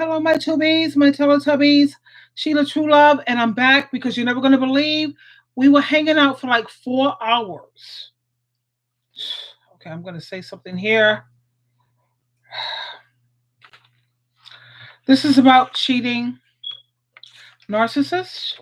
Hello, my tubies, my Teletubbies, Sheila True Love, and I'm back because you're never going to believe we were hanging out for like 4 hours. Okay, I'm going to say something here. This is about cheating narcissists.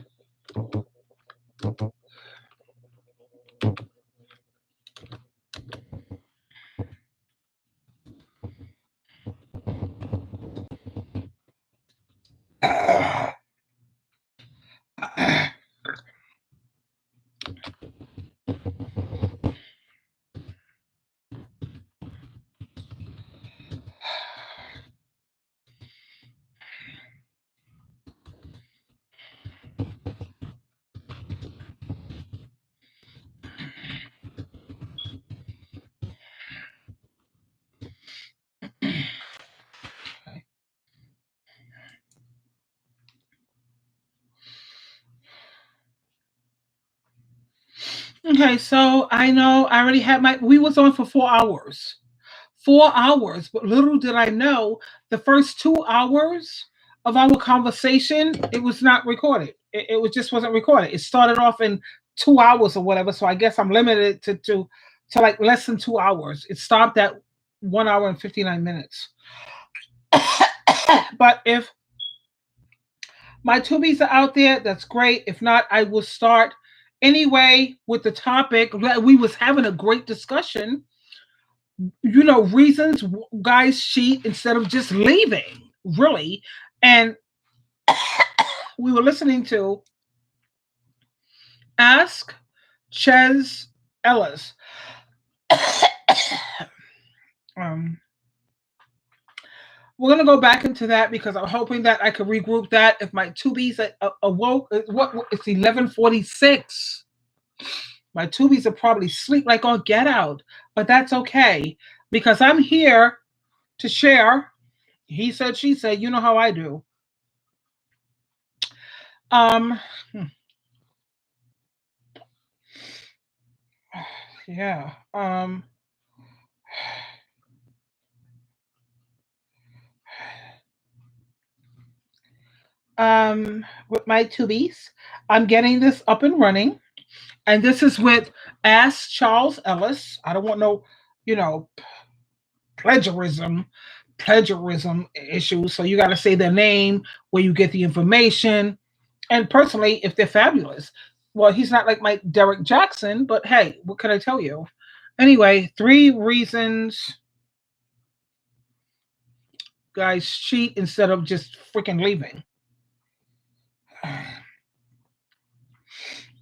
Okay, so I know I already had we was on for 4 hours. 4 hours, but little did I know the first 2 hours of our conversation, it was not recorded. It was just wasn't recorded. It started off in 2 hours or whatever. So I guess I'm limited to like less than 2 hours. It stopped at 1 hour and 59 minutes. But if my tubies are out there, that's great. If not, I will start anyway with the topic. We was having a great discussion, reasons guys cheat instead of just leaving, really. And we were listening to Ask Ches Ellis. We're going to go back into that because I'm hoping that I could regroup that if my tubies awoke. It's 11:46. My tubies are probably asleep like on Get Out, but that's okay because I'm here to share. He said, she said, you know how I do. Yeah. With my tubies, I'm getting this up and running. And this is with Ask Charles Ellis. I don't want no, plagiarism issues. So you got to say their name, where you get the information. And personally, if they're fabulous. Well, he's not like my Derek Jackson, but hey, what can I tell you? Anyway, 3 reasons guys cheat instead of just freaking leaving.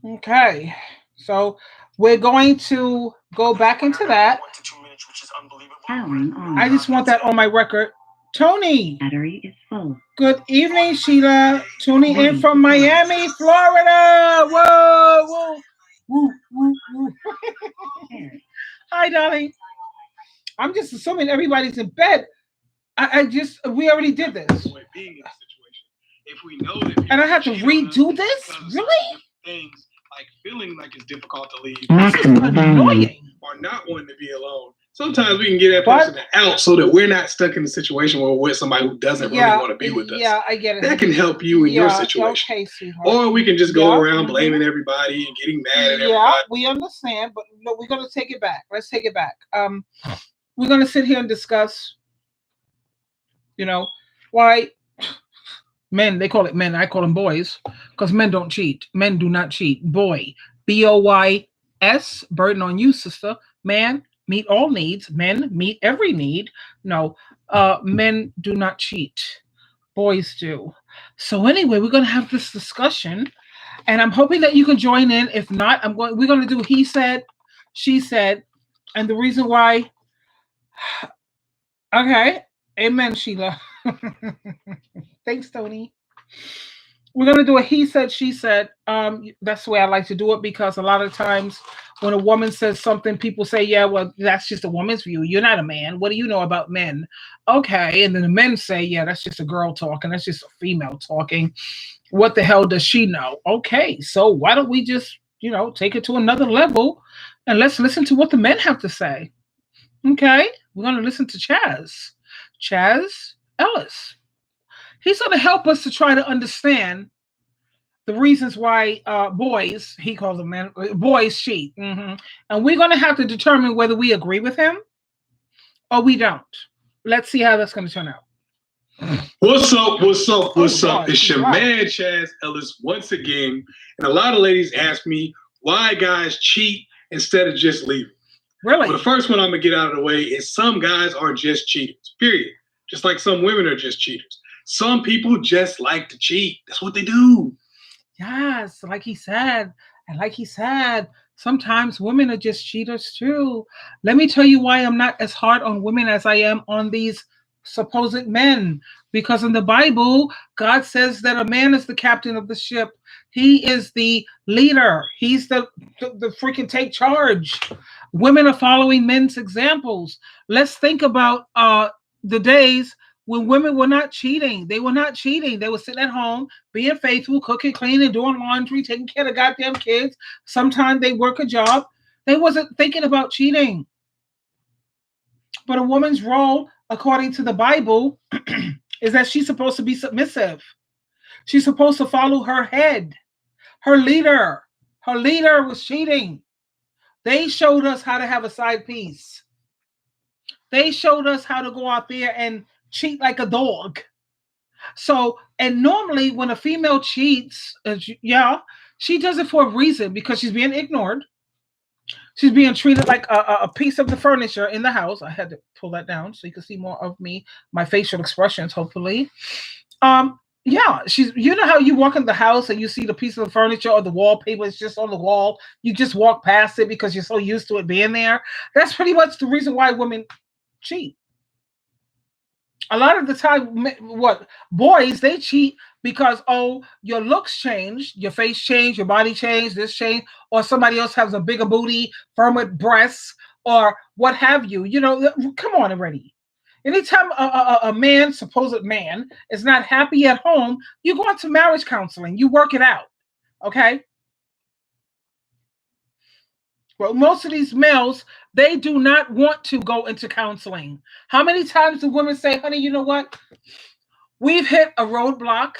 Okay, so we're going to go back into that. I just want that on my record. Tony. Battery is full. Good evening, Sheila. Tuning in from Miami, Florida. Whoa, whoa. Woo, woo, woo. Hi, darling. I'm just assuming everybody's in bed. We already did this. If we know that, and I have to redo this? Really? Things like feeling like it's difficult to leave. This is annoying. Or not wanting to be alone. Sometimes we can get that person out so that we're not stuck in a situation where we're with somebody who doesn't really want to be with us. Yeah, I get it. That can help you in your situation. Okay, sweetheart. Or we can just go around blaming everybody and getting mad at everybody. Yeah, we understand, but no, we're going to take it back. Let's take it back. We're going to sit here and discuss, why men, they call it men, I call them boys, because men don't cheat. Men do not cheat. Boy, BOYS, burden on you, sister. Man, meet all needs. Men meet every need. No, men do not cheat. Boys do. So anyway, we're going to have this discussion, and I'm hoping that you can join in. If not, we're going to do he said, she said, and the reason why. Okay, amen, Sheila. Thanks, Tony. We're going to do a he said, she said. That's the way I like to do it because a lot of times when a woman says something, people say, yeah, well, that's just a woman's view. You're not a man. What do you know about men? Okay. And then the men say, yeah, that's just a girl talking. That's just a female talking. What the hell does she know? Okay. So why don't we just, take it to another level and let's listen to what the men have to say. Okay. We're going to listen to Chaz Ellis. He's going to help us to try to understand the reasons why boys, he calls them men, boys cheat. And we're going to have to determine whether we agree with him or we don't. Let's see how that's going to turn out. What's up? What's up? What's up? It's your man, Chaz Ellis, once again. And a lot of ladies ask me why guys cheat instead of just leaving. Really? Well, the first one I'm going to get out of the way is some guys are just cheaters, period. Just like some women are just cheaters. Some people just like to cheat. That's what they do. Yes, like he said. And like he said, sometimes women are just cheaters too. Let me tell you why I'm not as hard on women as I am on these supposed men. Because in the Bible, God says that a man is the captain of the ship. He is the leader. He's the freaking take charge. Women are following men's examples. Let's think about the days when women were not cheating. They were not cheating. They were sitting at home, being faithful, cooking, cleaning, doing laundry, taking care of goddamn kids. Sometimes they work a job. They wasn't thinking about cheating. But a woman's role, according to the Bible, is that she's supposed to be submissive. She's supposed to follow her head, her leader. Her leader was cheating. They showed us how to have a side piece. They showed us how to go out there and cheat like a dog. So, and normally when a female cheats, she does it for a reason, because she's being ignored. She's being treated like a piece of the furniture in the house. I had to pull that down so you can see more of me, my facial expressions, hopefully. She's, you know how you walk in the house and you see the piece of the furniture or the wallpaper is just on the wall. You just walk past it because you're so used to it being there. That's pretty much the reason why women cheat. A lot of the time, boys, they cheat because, your looks changed, your face changed, your body changed, this changed, or somebody else has a bigger booty, firmer breasts, or what have you. You know, come on already. Anytime a man, supposed man, is not happy at home, you go into marriage counseling. You work it out, okay? Well, most of these males, they do not want to go into counseling. How many times do women say, honey, you know what? We've hit a roadblock,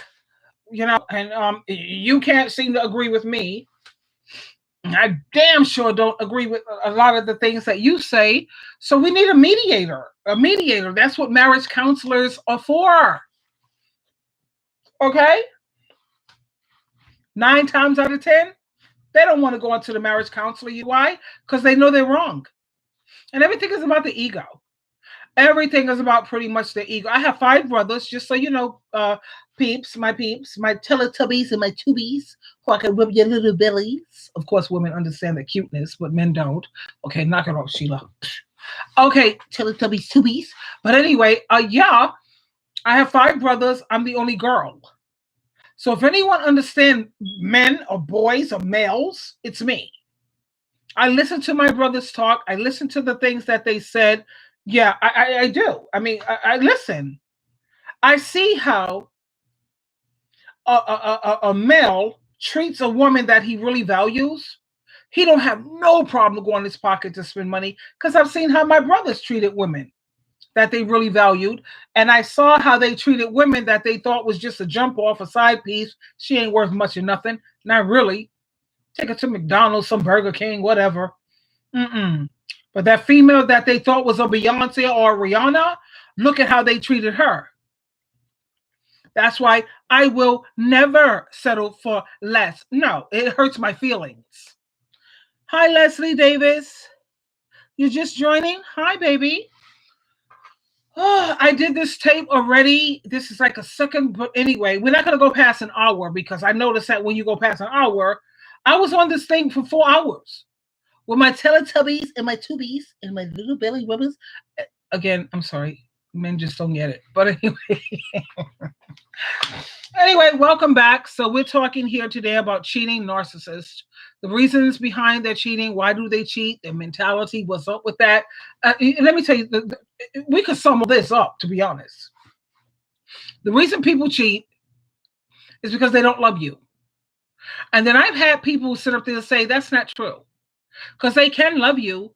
and you can't seem to agree with me. I damn sure don't agree with a lot of the things that you say. So we need a mediator. A mediator. That's what marriage counselors are for. Okay? 9 times out of 10, they don't want to go into the marriage counselor. Why? Because they know they're wrong. And everything is about the ego. Everything is about pretty much the ego. I have 5 brothers, just so you know, peeps, my Teletubbies and my tubies, who I can rub your little bellies. Of course, women understand the cuteness, but men don't. Okay, knock it off, Sheila. Okay, Teletubbies, tubies. But anyway, I have 5 brothers. I'm the only girl. So if anyone understands men or boys or males, it's me. I listen to my brothers talk. I listen to the things that they said. Yeah, I do. I mean, I listen. I see how a male treats a woman that he really values. He don't have no problem going in his pocket to spend money, because I've seen how my brothers treated women that they really valued. And I saw how they treated women that they thought was just a jump off, a side piece. She ain't worth much of nothing. Not really. Take her to McDonald's, some Burger King, whatever. But that female that they thought was a Beyonce or Rihanna, look at how they treated her. That's why I will never settle for less. No, it hurts my feelings. Hi, Leslie Davis. You just joining? Hi, baby. Oh, I did this tape already. This is like a second, but anyway, we're not going to go past an hour, because I noticed that when you go past an hour, I was on this thing for 4 hours with my Teletubbies and my tubies and my little belly rubbers. Again, I'm sorry. Men just don't get it. But anyway, welcome back. So we're talking here today about cheating narcissists, the reasons behind their cheating. Why do they cheat? Their mentality. What's up with that? Let me tell you, we could sum this up, to be honest. The reason people cheat is because they don't love you. And then I've had people sit up there and say, that's not true. Because they can love you.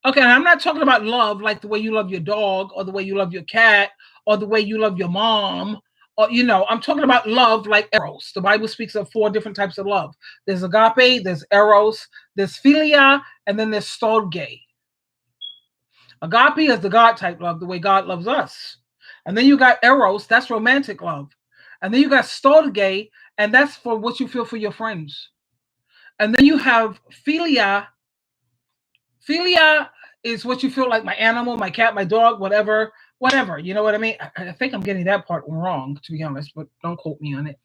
Okay, and I'm not talking about love like the way you love your dog, or the way you love your cat, or the way you love your mom, I'm talking about love like eros. The Bible speaks of 4 different types of love. There's agape, there's eros, there's philia, and then there's storge. Agape is the God type love, the way God loves us. And then you got eros, that's romantic love. And then you got storge, and that's for what you feel for your friends. And then you have philia. Philia is what you feel like my animal, my cat, my dog, whatever. You know what I mean? I think I'm getting that part wrong, to be honest, but don't quote me on it.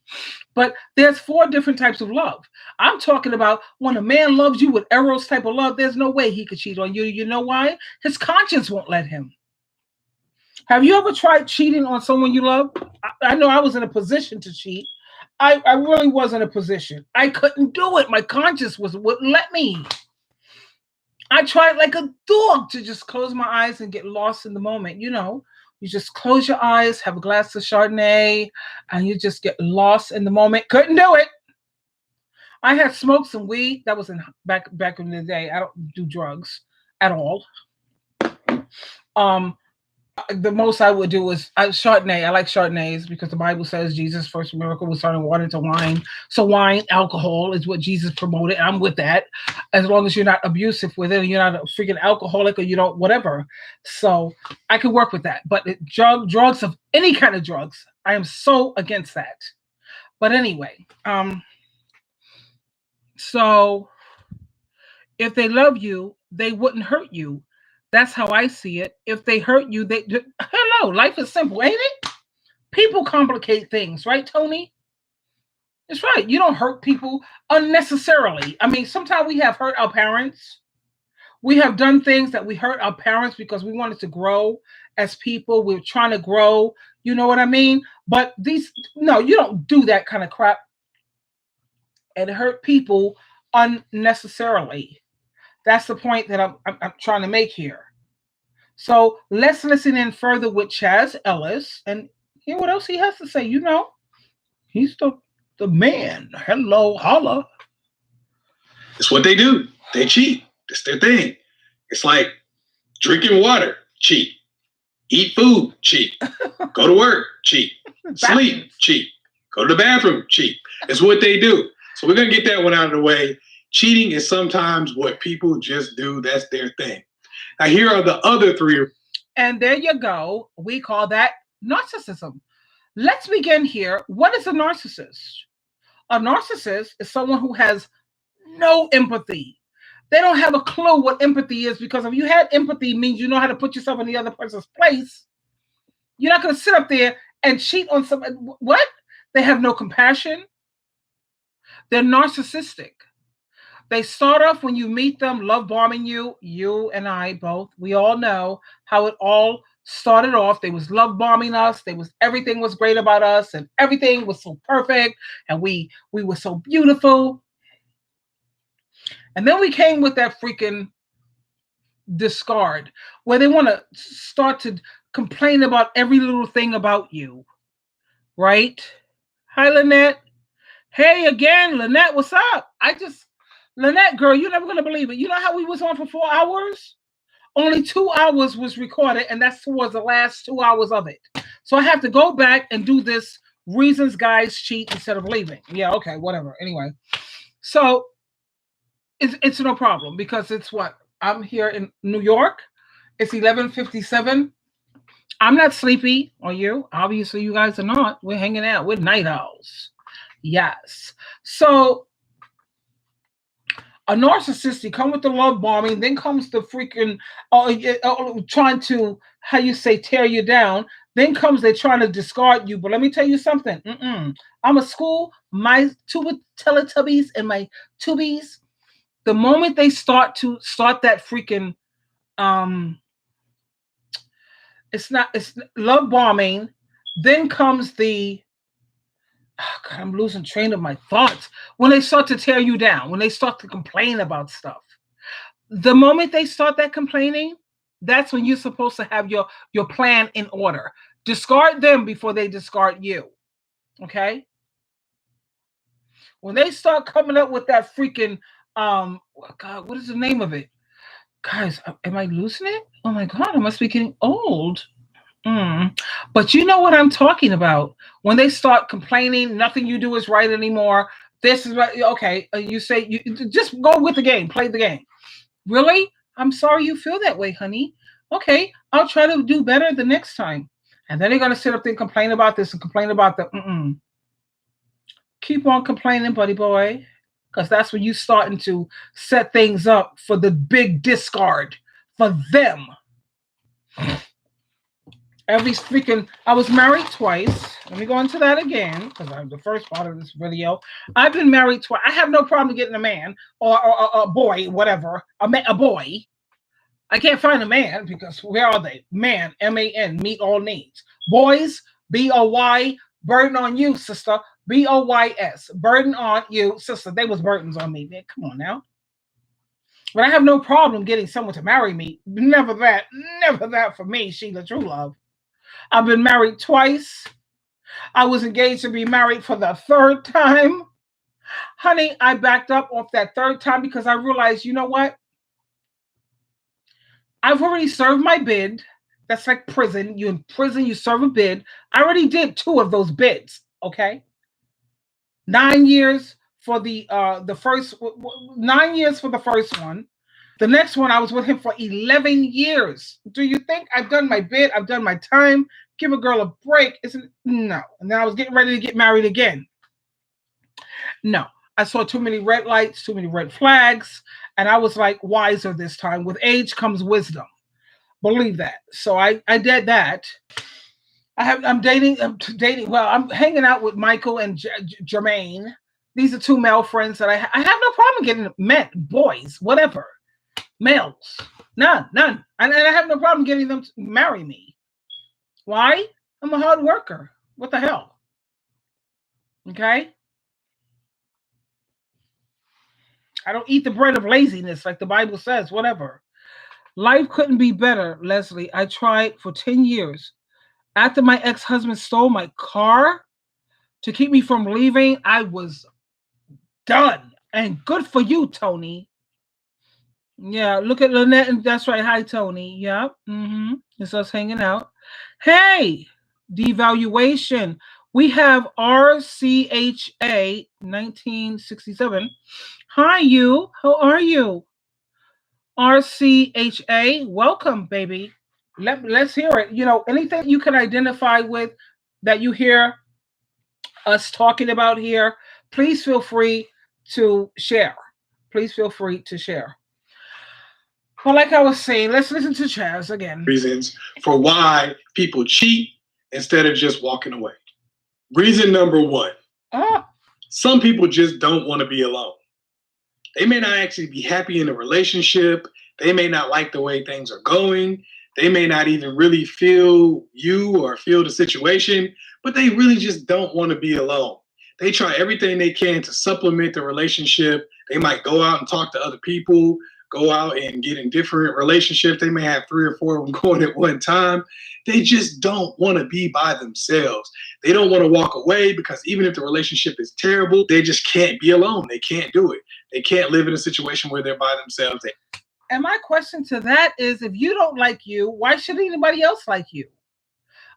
But there's 4 different types of love. I'm talking about when a man loves you with eros type of love, there's no way he could cheat on you. You know why? His conscience won't let him. Have you ever tried cheating on someone you love? I know I was in a position to cheat. I really was in a position. I couldn't do it. My conscience wouldn't let me. I tried like a dog to just close my eyes and get lost in the moment. You just close your eyes, have a glass of Chardonnay, and you just get lost in the moment. Couldn't do it. I had smoked some weed. That was back in the day. I don't do drugs at all. The most I would do is Chardonnay. I like Chardonnays because the Bible says Jesus' first miracle was turning water into wine. So wine, alcohol is what Jesus promoted. I'm with that, as long as you're not abusive with it, and you're not a freaking alcoholic, or you don't whatever. So I can work with that. But drugs of any kind of drugs, I am so against that. But anyway, so if they love you, they wouldn't hurt you. That's how I see it. If they hurt you, hello, life is simple, ain't it? People complicate things, right, Tony? It's right. You don't hurt people unnecessarily. I mean, sometimes we have hurt our parents. We have done things that we hurt our parents because we wanted to grow as people. We're trying to grow. You know what I mean? But no, you don't do that kind of crap and hurt people unnecessarily. That's the point that I'm trying to make here. So let's listen in further with Chaz Ellis and hear what else he has to say. He's the man. Hello, holla. It's what they do. They cheat. It's their thing. It's like drinking water, cheat. Eat food, cheat. Go to work, cheat. Sleep, cheat. Go to the bathroom, cheat. It's what they do. So we're going to get that one out of the way. Cheating is sometimes what people just do. That's their thing. Now, here are the other 3. And there you go. We call that narcissism. Let's begin here. What is a narcissist? A narcissist is someone who has no empathy. They don't have a clue what empathy is, because if you had empathy, it means you know how to put yourself in the other person's place. You're not going to sit up there and cheat on somebody. What? They have no compassion. They're narcissistic. They start off when you meet them, love bombing you. You and I both, we all know how it all started off. They was love bombing us. Everything was great about us, and everything was so perfect, and we were so beautiful. And then we came with that freaking discard, where they want to start to complain about every little thing about you. Right? Hi, Lynette. Hey again, Lynette, what's up? Lynette, girl, you're never going to believe it. You know how we was on for 4 hours? Only 2 hours was recorded, and that's towards the last 2 hours of it. So I have to go back and do this reasons guys cheat instead of leaving. Yeah, okay, whatever. Anyway, so it's no problem, because it's what? I'm here in New York. It's 11:57. I'm not sleepy. Are you? Obviously, you guys are not. We're hanging out. We're night owls. Yes. So a narcissist, you come with the love bombing, then comes the freaking trying to, how you say, tear you down. Then comes they're trying to discard you. But let me tell you something. I'm a school, my Teletubbies and my Tubies, the moment they start that freaking, it's love bombing, then comes the, oh God, I'm losing train of my thoughts. When they start to tear you down, when they start to complain about stuff, the moment they start that complaining, that's when you're supposed to have your plan in order. Discard them before they discard you. Okay? When they start coming up with that freaking, God, what is the name of it? Guys, am I losing it? Oh my God, I must be getting old. But you know what I'm talking about. When they start complaining, nothing you do is right anymore. This is right. Okay, you say you just go with the game, play the game. Really? I'm sorry you feel that way, honey. Okay, I'll try to do better the next time. And then they're gonna sit up there and complain about this and complain about the. Keep on complaining, buddy boy, because that's when you starting to set things up for the big discard for them. Every freaking, I was married twice. Let me go into that again because I'm the first part of this video. I've been married twice. I have no problem getting a man or a boy, whatever, a boy. I can't find a man because where are they? Man, man, meet all needs. Boys, boy, burden on you, sister. BOYS, burden on you, sister. They was burdens on me. Man, come on now. But I have no problem getting someone to marry me. Never that for me, Sheila True Love. I've been married twice. I was engaged to be married for the third time. Honey, I backed up off that third time because I realized, you know what? I've already served my bid. That's like prison. You in prison, you serve a bid. I already did 2 of those bids, okay? 9 years for the first 9 years for the first one. The next one, I was with him for 11 years. Do you think I've done my bid? I've done my time. Give a girl a break. Isn't no. And then I was getting ready to get married again. No, I saw too many red lights, too many red flags, and I was like wiser this time. With age comes wisdom. Believe that. So I did that. I'm dating. Well, I'm hanging out with Michael and Jermaine. These are 2 male friends that I have no problem getting men, boys, whatever, males, none, and I have no problem getting them to marry me. Why? I'm a hard worker. What the hell? Okay. I don't eat the bread of laziness like the Bible says. Whatever. Life couldn't be better, Leslie. I tried for 10 years. After my ex-husband stole my car to keep me from leaving, I was done. And good for you, Tony. Yeah, look at Lynette, and that's right. Hi, Tony. Yep. It's us hanging out. Hey, devaluation. We have RCHA 1967. Hi, you. How are you? RCHA, welcome, baby. Let's hear it. You know, anything you can identify with that you hear us talking about here, please feel free to share. Please feel free to share. Well, like I was saying, let's listen to Chaz again. Reasons for why people cheat instead of just walking away. Reason number 1. Some people just don't want to be alone. They may not actually be happy in a relationship. They may not like the way things are going. They may not even really feel you or feel the situation, but they really just don't want to be alone. They try everything they can to supplement the relationship. They might go out and talk to other people, go out and get in different relationships. They may have 3 or 4 of them going at one time. They just don't want to be by themselves. They don't want to walk away because even if the relationship is terrible, they just can't be alone. They can't do it. They can't live in a situation where they're by themselves. And my question to that is, if you don't like you, why should anybody else like you?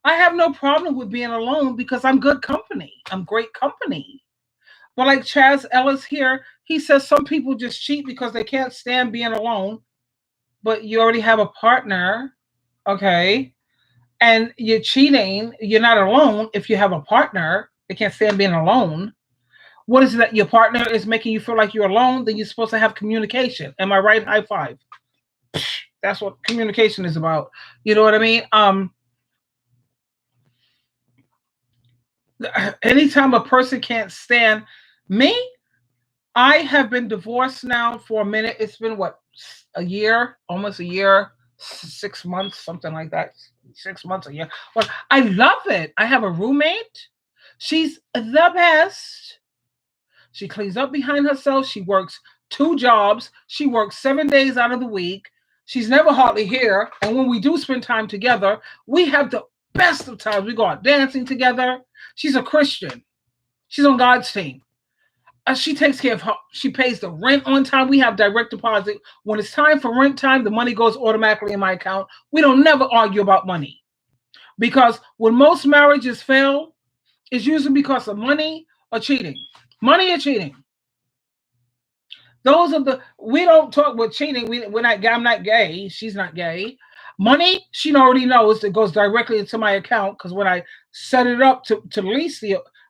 I have no problem with being alone because I'm good company. I'm great company. But like Chaz Ellis here, he says some people just cheat because they can't stand being alone. But you already have a partner, okay? And you're cheating. You're not alone if you have a partner. They can't stand being alone. What is it that your partner is making you feel like you're alone? Then you're supposed to have communication. Am I right? High five. That's what communication is about. You know what I mean? Anytime a person can't stand me, I have been divorced now for a minute. It's been what, a year, almost a year, 6 months, something like that. 6 months, a year. But I love it. I have a roommate. She's the best. She cleans up behind herself. She works 2 jobs. She works 7 days out of the week. She's never hardly here. And when we do spend time together, we have the best of times. We go out dancing together. She's a Christian. She's on God's team. She takes care of her. She pays the rent on time. We have direct deposit. When it's time for rent time, the money goes automatically in my account. We don't never argue about money. Because when most marriages fail, it's usually because of money or cheating. Money or cheating. Those are the, we don't talk with cheating. We're not, I'm not gay. She's not gay. Money, she already knows it goes directly into my account because when I set it up to lease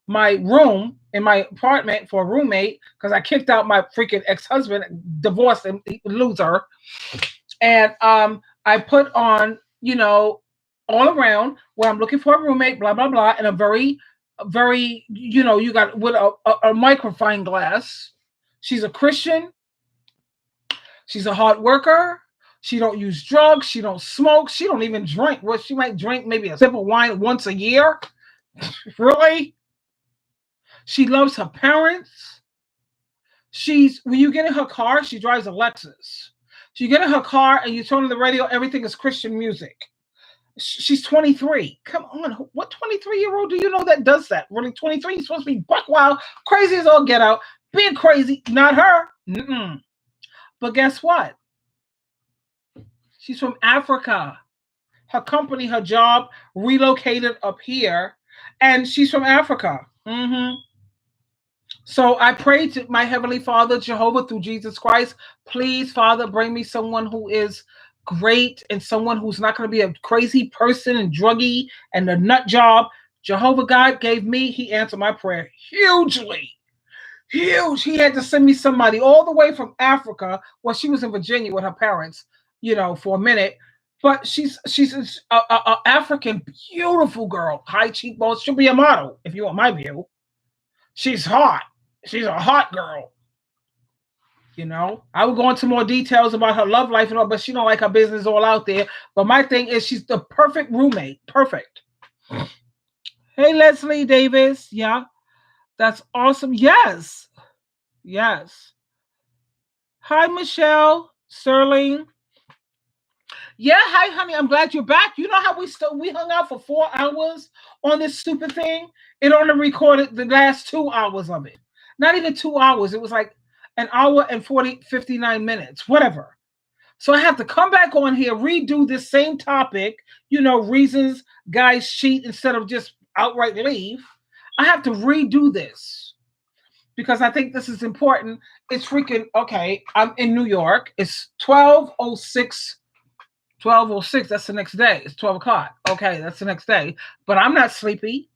my room in my apartment for a roommate, because I kicked out my freaking ex-husband, divorced him, loser. And I put on, all around where I'm looking for a roommate, blah, blah, blah, and a very, you got with a microfine glass. She's a Christian. She's a hard worker. She don't use drugs. She don't smoke. She don't even drink. Well, she might drink maybe a sip of wine once a year. Really? She loves her parents. When you get in her car, she drives a Lexus. So you get in her car and you turn on the radio, everything is Christian music. She's 23. Come on. What 23-year-old do you know that does that? Really, 23? You're supposed to be buck wild, crazy as all get out, being crazy. Not her. Mm-mm. But guess what? She's from Africa. Her company, her job relocated up here, and she's from Africa. Mm-hmm. So I pray to my Heavenly Father, Jehovah, through Jesus Christ, please, Father, bring me someone who is great and someone who's not going to be a crazy person and druggy and a nut job. Jehovah God gave me, he answered my prayer hugely. Huge. He had to send me somebody all the way from Africa. Well, she was in Virginia with her parents, for a minute. But she's a African, beautiful girl, high cheekbones. She'll be a model, if you want my view. She's hot. She's a hot girl. I would go into more details about her love life and all, but she don't like her business all out there. But my thing is she's the perfect roommate. Perfect. Hey, Leslie Davis. Yeah. That's awesome. Yes. Yes. Hi, Michelle Sterling. Yeah, hi, honey. I'm glad you're back. You know how we hung out for 4 hours on this stupid thing? It only recorded the last 2 hours of it. Not even 2 hours. It was like an hour and 59 minutes, whatever. So I have to come back on here, redo this same topic, reasons guys cheat instead of just outright leave. I have to redo this because I think this is important. It's freaking, okay, I'm in New York. It's 12:06. 12:06, that's the next day. It's 12 o'clock. Okay, that's the next day. But I'm not sleepy.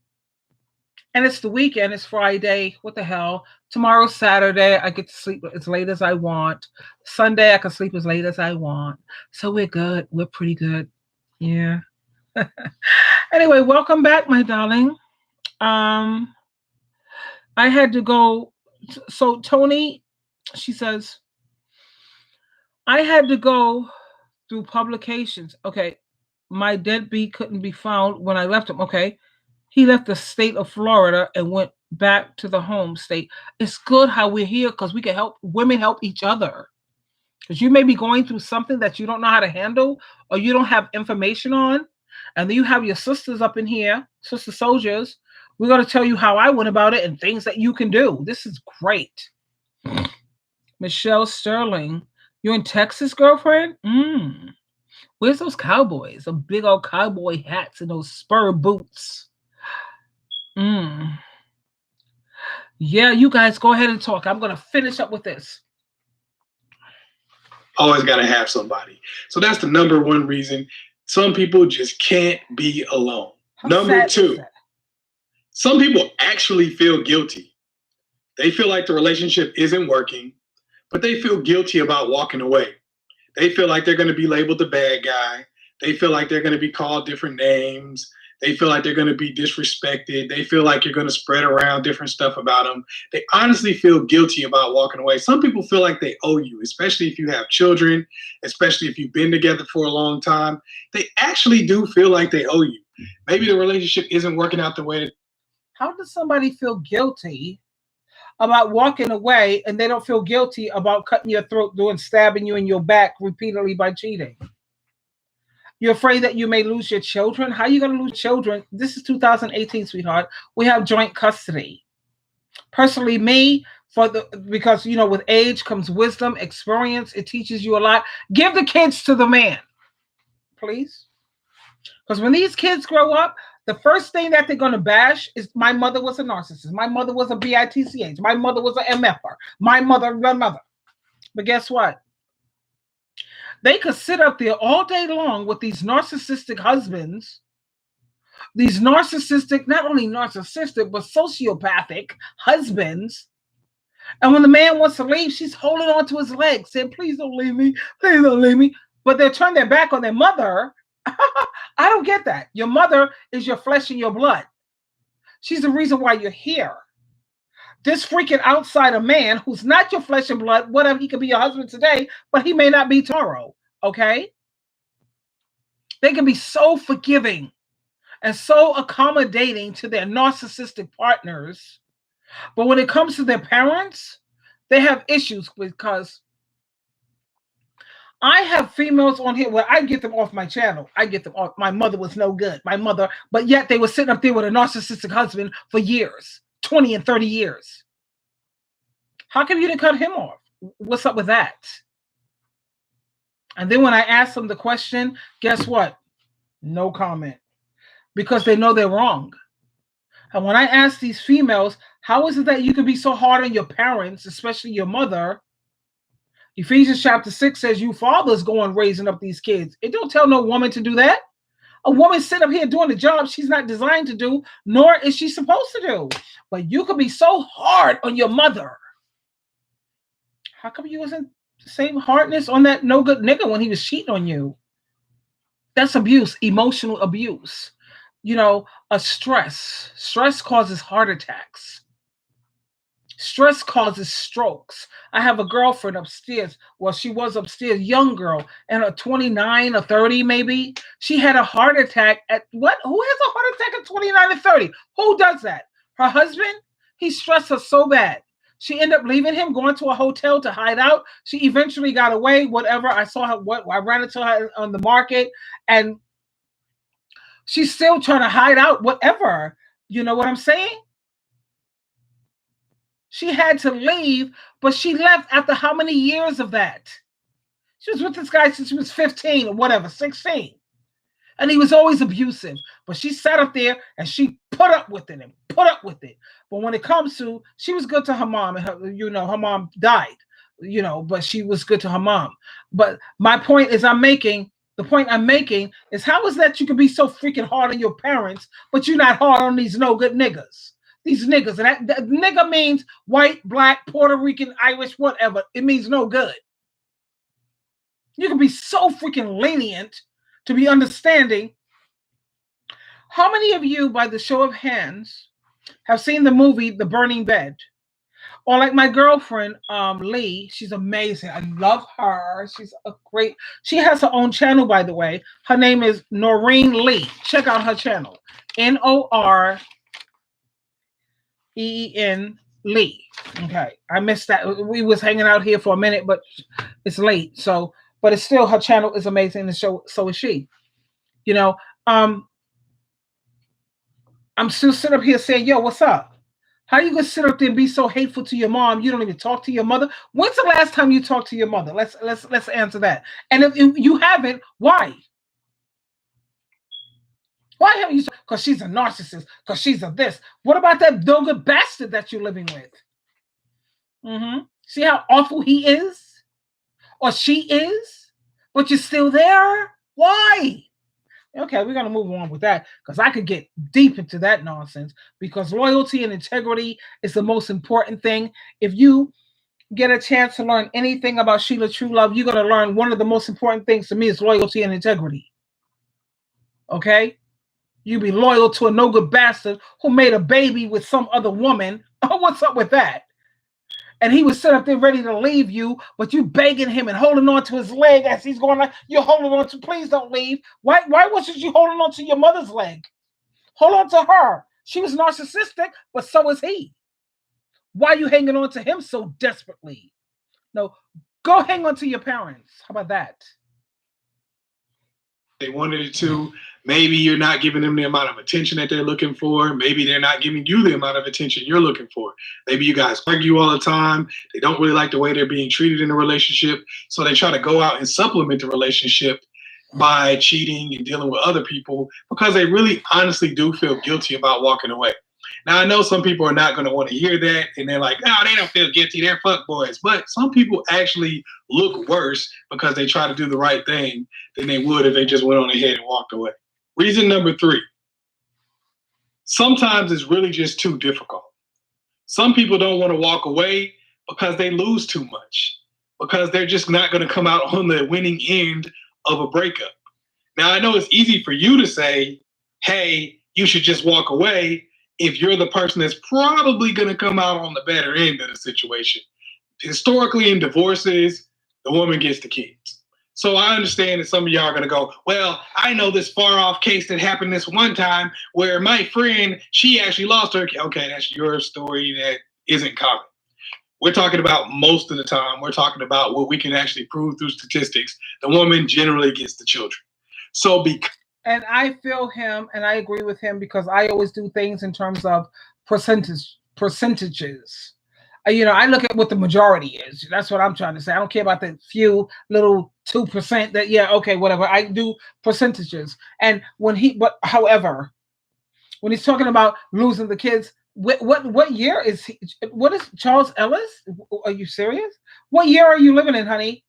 And it's the weekend. It's Friday. What the hell? Tomorrow's Saturday. I get to sleep as late as I want. Sunday, I can sleep as late as I want. So we're good. We're pretty good. Yeah. Anyway, welcome back, my darling. I had to go. So Tony, she says, I had to go through publications. Okay. My deadbeat couldn't be found when I left him. Okay. He left the state of Florida and went back to the home state. It's good how we're here because we can help women help each other. Because you may be going through something that you don't know how to handle or you don't have information on. And then you have your sisters up in here, sister soldiers. We're going to tell you how I went about it and things that you can do. This is great. Michelle Sterling, you in Texas, girlfriend? Where's those cowboys? Those big old cowboy hats and those spur boots. Yeah, you guys go ahead and talk. I'm going to finish up with this. Always got to have somebody. So that's the number one reason. Some people just can't be alone. Number two, some people actually feel guilty. They feel like the relationship isn't working, but they feel guilty about walking away. They feel like they're going to be labeled the bad guy. They feel like they're going to be called different names. They feel like they're going to be disrespected. They feel like you're going to spread around different stuff about them. They honestly feel guilty about walking away. Some people feel like they owe you, especially if you have children, especially if you've been together for a long time. They actually do feel like they owe you. Maybe the relationship isn't working out the way that. How does somebody feel guilty about walking away and they don't feel guilty about cutting your throat, stabbing you in your back repeatedly by cheating? You're afraid that you may lose your children? How are you going to lose children? This is 2018, sweetheart. We have joint custody. Personally, because, with age comes wisdom, experience. It teaches you a lot. Give the kids to the man, please. Because when these kids grow up, the first thing that they're going to bash is my mother was a narcissist. My mother was a bitch. My mother was a MFer. My mother. But guess what? They could sit up there all day long with these narcissistic husbands, these narcissistic, not only narcissistic, but sociopathic husbands. And when the man wants to leave, she's holding on to his legs, saying, please don't leave me. Please don't leave me. But they'll turn their back on their mother. I don't get that. Your mother is your flesh and your blood. She's the reason why you're here. This freaking outsider man who's not your flesh and blood, whatever, he could be your husband today, but he may not be tomorrow, okay? They can be so forgiving and so accommodating to their narcissistic partners. But when it comes to their parents, they have issues because I have females on here where I get them off my channel. I get them off. My mother was no good. My mother, but yet they were sitting up there with a narcissistic husband for years, 20 and 30 years. How come you didn't cut him off? What's up with that? And then when I ask them the question, guess what? No comment. Because they know they're wrong. And when I ask these females, how is it that you can be so hard on your parents, especially your mother? Ephesians chapter 6 says you fathers go on raising up these kids. It don't tell no woman to do that. A woman sitting up here doing a job she's not designed to do, nor is she supposed to do. But you can be so hard on your mother. How come you wasn't the same hardness on that no good nigga when he was cheating on you? That's abuse, emotional abuse. You know, stress. Stress causes heart attacks. Stress causes strokes. I have a girlfriend upstairs. Well, she was upstairs, young girl, and a 29 or 30 maybe. She had a heart attack at what? Who has a heart attack at 29 or 30? Who does that? Her husband? He stressed her so bad. She ended up leaving him, going to a hotel to hide out. She eventually got away, whatever. I saw her, I ran into her on the market, and she's still trying to hide out, whatever. You know what I'm saying? She had to leave, but she left after how many years of that? She was with this guy since she was 15 or whatever, 16. And he was always abusive. But she sat up there and she put up with it and put up with it. But when it comes to, she was good to her mom. And her, you know, her mom died, you know, but she was good to her mom. But my point is the point I'm making is how is that you can be so freaking hard on your parents, but you're not hard on these no good niggas? These niggas, and that nigga means white, black, Puerto Rican, Irish, whatever. It means no good. You can be so freaking lenient to be understanding. How many of you, by the show of hands, have seen the movie The Burning Bed? Or like my girlfriend, Lee, she's amazing. I love her. She's a great, she has her own channel, by the way. Her name is Noreen Lee. Check out her channel. Noreen Lee. Okay, I missed that. We was hanging out here for a minute, but it's late. So, but it's still, her channel is amazing, and so is she. You know, I'm still sitting up here saying, yo, what's up? How you gonna sit up there and be so hateful to your mom? You don't even talk to your mother. When's the last time you talked to your mother? Let's answer that. And if you haven't, why? Why haven't you? Because she's a narcissist. Because she's a this. What about that no good bastard that you're living with? See how awful he is? Or she is? But you're still there? Why? Okay, we're going to move on with that because I could get deep into that nonsense because loyalty and integrity is the most important thing. If you get a chance to learn anything about Sheila True Love, you're going to learn one of the most important things to me is loyalty and integrity. Okay? You be loyal to a no good bastard who made a baby with some other woman. Oh, what's up with that? And he was set up there ready to leave you, but you begging him and holding on to his leg as he's going like, you're holding on to, please don't leave. Why wasn't you holding on to your mother's leg? Hold on to her. She was narcissistic, but so was he. Why are you hanging on to him so desperately? No, go hang on to your parents. How about that? They wanted it to. Maybe you're not giving them the amount of attention that they're looking for. Maybe they're not giving you the amount of attention you're looking for. Maybe you guys argue all the time. They don't really like the way they're being treated in a relationship. So they try to go out and supplement the relationship by cheating and dealing with other people because they really honestly do feel guilty about walking away. Now, I know some people are not going to want to hear that, and they're like, no, they don't feel guilty. They're fuck boys. But some people actually look worse because they try to do the right thing than they would if they just went on ahead and walked away. Reason number 3, sometimes it's really just too difficult. Some people don't want to walk away because they lose too much, because they're just not going to come out on the winning end of a breakup. Now, I know it's easy for you to say, hey, you should just walk away if you're the person that's probably going to come out on the better end of the situation. Historically, in divorces, the woman gets the kids. So I understand that some of y'all are going to go, well, I know this far off case that happened this one time where my friend, she actually lost her. Okay, that's your story that isn't common. We're talking about most of the time. We're talking about what we can actually prove through statistics. The woman generally gets the children. So and I feel him, and I agree with him because I always do things in terms of percentages. I look at what the majority is. That's what I'm trying to say. I don't care about the few little 2% that, yeah, okay, whatever. I do percentages. And however, when he's talking about losing the kids, what year is he? What is Charles Ellis? Are you serious? What year are you living in, honey?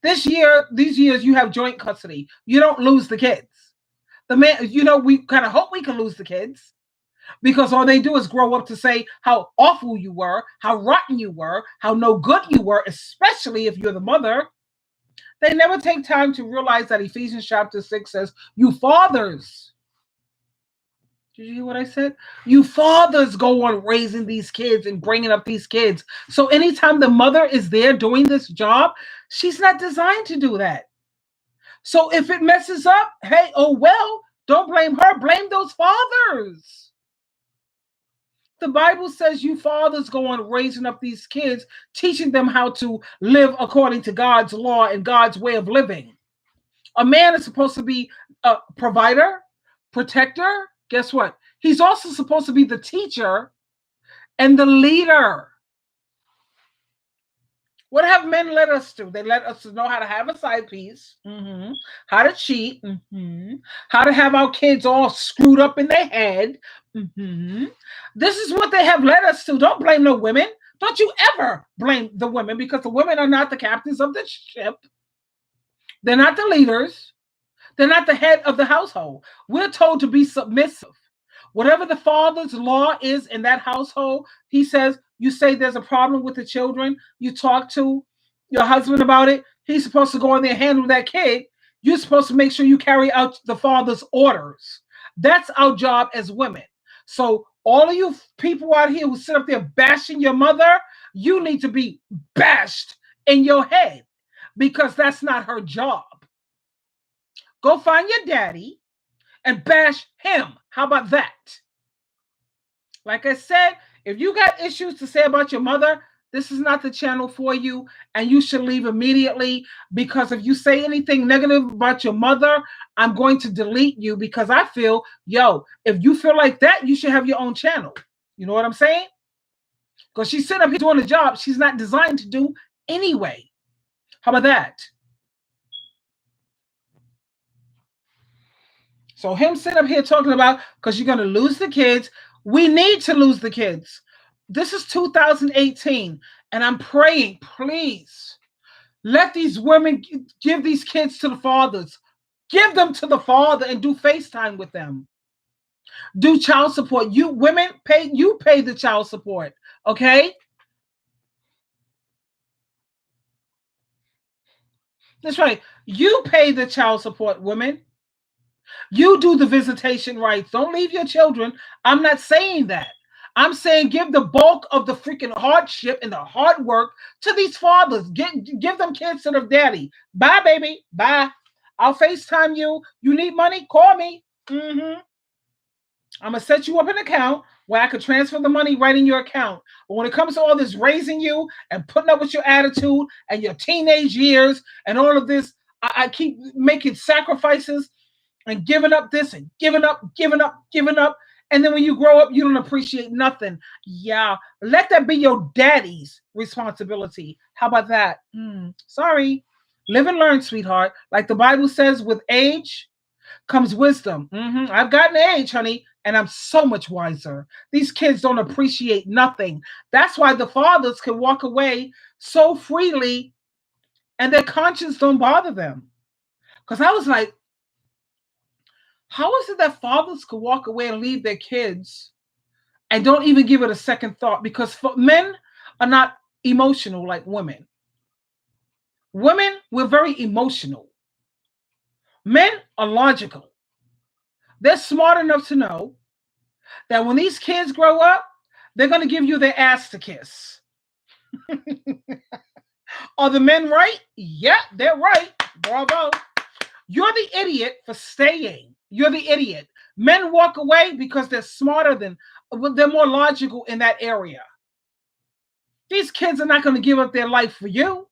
These years, you have joint custody. You don't lose the kids. The man, we kind of hope we can lose the kids because all they do is grow up to say how awful you were, how rotten you were, how no good you were, especially if you're the mother. They never take time to realize that Ephesians chapter 6 says, you fathers. Did you hear what I said? You fathers go on raising these kids and bringing up these kids. So anytime the mother is there doing this job, she's not designed to do that. So if it messes up, hey, oh well, don't blame her, blame those fathers. The Bible says you fathers go on raising up these kids, teaching them how to live according to God's law and God's way of living. A man is supposed to be a provider, protector. Guess what? He's also supposed to be the teacher and the leader. What have men led us to? They let us to know how to have a side piece, how to cheat, how to have our kids all screwed up in their head. This is what they have led us to. Don't blame no women. Don't you ever blame the women, because the women are not the captains of the ship. They're not the leaders. They're not the head of the household. We're told to be submissive. Whatever the father's law is in that household, he says, you say there's a problem with the children, you talk to your husband about it, he's supposed to go in there and handle that kid. You're supposed to make sure you carry out the father's orders. That's our job as women. So all of you people out here who sit up there bashing your mother, you need to be bashed in your head, because that's not her job. Go find your daddy and bash him. How about that? Like I said, if you got issues to say about your mother, this is not the channel for you, and you should leave immediately, because if you say anything negative about your mother, I'm going to delete you, because I feel, if you feel like that, you should have your own channel. You know what I'm saying? Because she's sitting up here doing a job she's not designed to do anyway. How about that? So him sitting up here talking about, because you're going to lose the kids. We need to lose the kids. This is 2018, and I'm praying, please, let these women give these kids to the fathers. Give them to the father and do FaceTime with them. Do child support. You women, pay the child support, okay? That's right. You pay the child support, women. You do the visitation rights. Don't leave your children. I'm not saying that. I'm saying give the bulk of the freaking hardship and the hard work to these fathers. Give them kids to their daddy. Bye, baby. Bye. I'll FaceTime you. You need money? Call me. I'm going to set you up an account where I could transfer the money right in your account. But when it comes to all this raising you and putting up with your attitude and your teenage years and all of this, I keep making sacrifices and giving up this and giving up. And then when you grow up, you don't appreciate nothing. Yeah, let that be your daddy's responsibility. How about that? Sorry. Live and learn, sweetheart. Like the Bible says, with age comes wisdom. I've gotten age, honey, and I'm so much wiser. These kids don't appreciate nothing. That's why the fathers can walk away so freely and their conscience don't bother them. Because I was like, how is it that fathers could walk away and leave their kids and don't even give it a second thought? Because men are not emotional like women. Women, we're very emotional. Men are logical. They're smart enough to know that when these kids grow up, they're going to give you their ass to kiss. Are the men right? Yeah, they're right. Bravo. You're the idiot for staying. You're the idiot. Men walk away because they're smarter they're more logical in that area. These kids are not going to give up their life for you.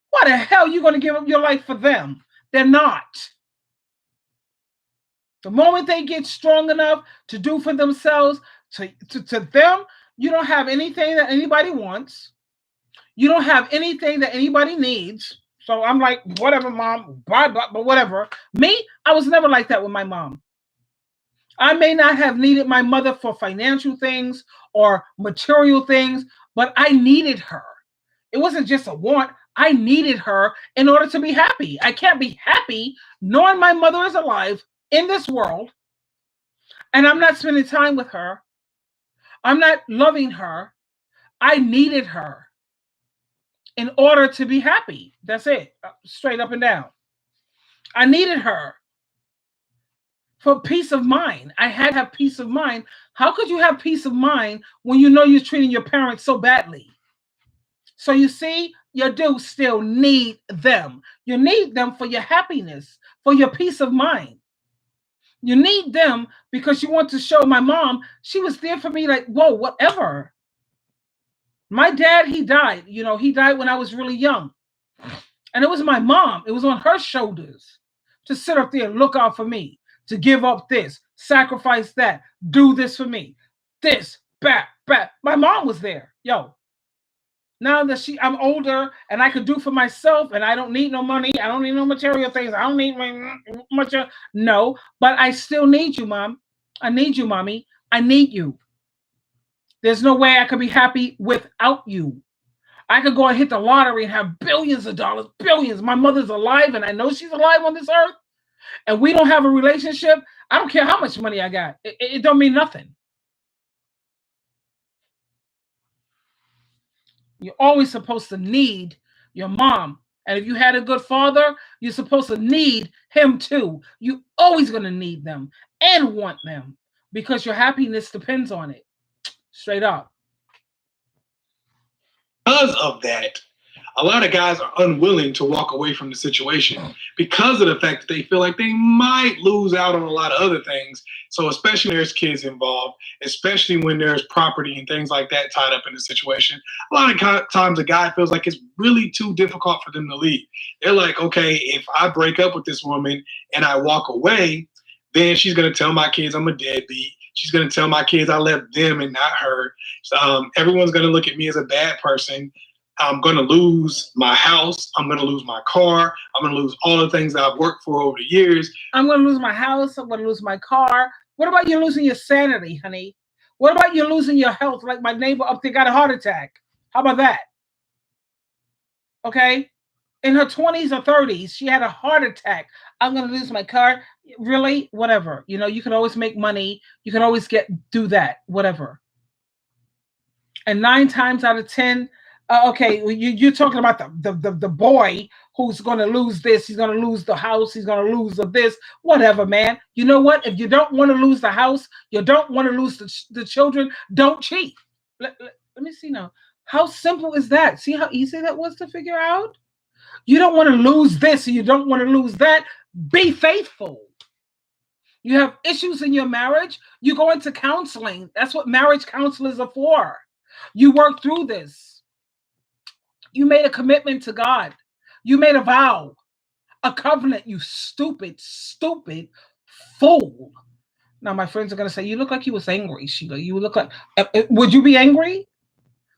Why the hell are you going to give up your life for them? They're not. The moment they get strong enough to do for themselves, to them, you don't have anything that anybody wants. You don't have anything that anybody needs. So I'm like, whatever, mom, blah, blah, but whatever. Me, I was never like that with my mom. I may not have needed my mother for financial things or material things, but I needed her. It wasn't just a want. I needed her in order to be happy. I can't be happy knowing my mother is alive in this world and I'm not spending time with her. I'm not loving her. I needed her in order to be happy. That's it. Straight up and down. I needed her for peace of mind. I had to have peace of mind. How could you have peace of mind when you know you're treating your parents so badly? So you see, you do still need them. You need them for your happiness, for your peace of mind. You need them because you want to show my mom she was there for me like, whoa, whatever. My dad, he died. He died when I was really young. And it was my mom. It was on her shoulders to sit up there and look out for me, to give up this, sacrifice that, do this for me, this, back. My mom was there. Yo, now that I'm older and I could do for myself and I don't need no money, I don't need no material things, I don't need much. No, but I still need you, Mom. I need you, Mommy. I need you. There's no way I could be happy without you. I could go and hit the lottery and have billions of dollars, billions. My mother's alive and I know she's alive on this earth and we don't have a relationship. I don't care how much money I got. It don't mean nothing. You're always supposed to need your mom. And if you had a good father, you're supposed to need him too. You're always going to need them and want them because your happiness depends on it. Straight up. Because of that, a lot of guys are unwilling to walk away from the situation because of the fact that they feel like they might lose out on a lot of other things. So especially when there's kids involved, especially when there's property and things like that tied up in the situation, a lot of times a guy feels like it's really too difficult for them to leave. They're like, okay, if I break up with this woman and I walk away, then she's going to tell my kids I'm a deadbeat. She's going to tell my kids I left them and not her. Everyone's going to look at me as a bad person. I'm going to lose my house. I'm going to lose my car. I'm going to lose all the things that I've worked for over the years. I'm going to lose my house. I'm going to lose my car. What about you losing your sanity, honey? What about you losing your health? Like my neighbor up there got a heart attack. How about that? Okay. In her 20s or 30s, she had a heart attack. I'm going to lose my car. Really? Whatever. You can always make money. You can always do that. Whatever. And 9 times out of 10, okay, you're talking about the boy who's going to lose this. He's going to lose the house. He's going to lose this. Whatever, man. You know what? If you don't want to lose the house, you don't want to lose the children, don't cheat. Let me see now. How simple is that? See how easy that was to figure out? You don't want to lose this and you don't want to lose that. Be faithful. You have issues in your marriage, you go into counseling. That's what marriage counselors are for. You work through this. You made a commitment to God. You made a vow, a covenant, you stupid fool. Now, my friends are going to say, you look like you was angry, Sheila. You look like, would you be angry?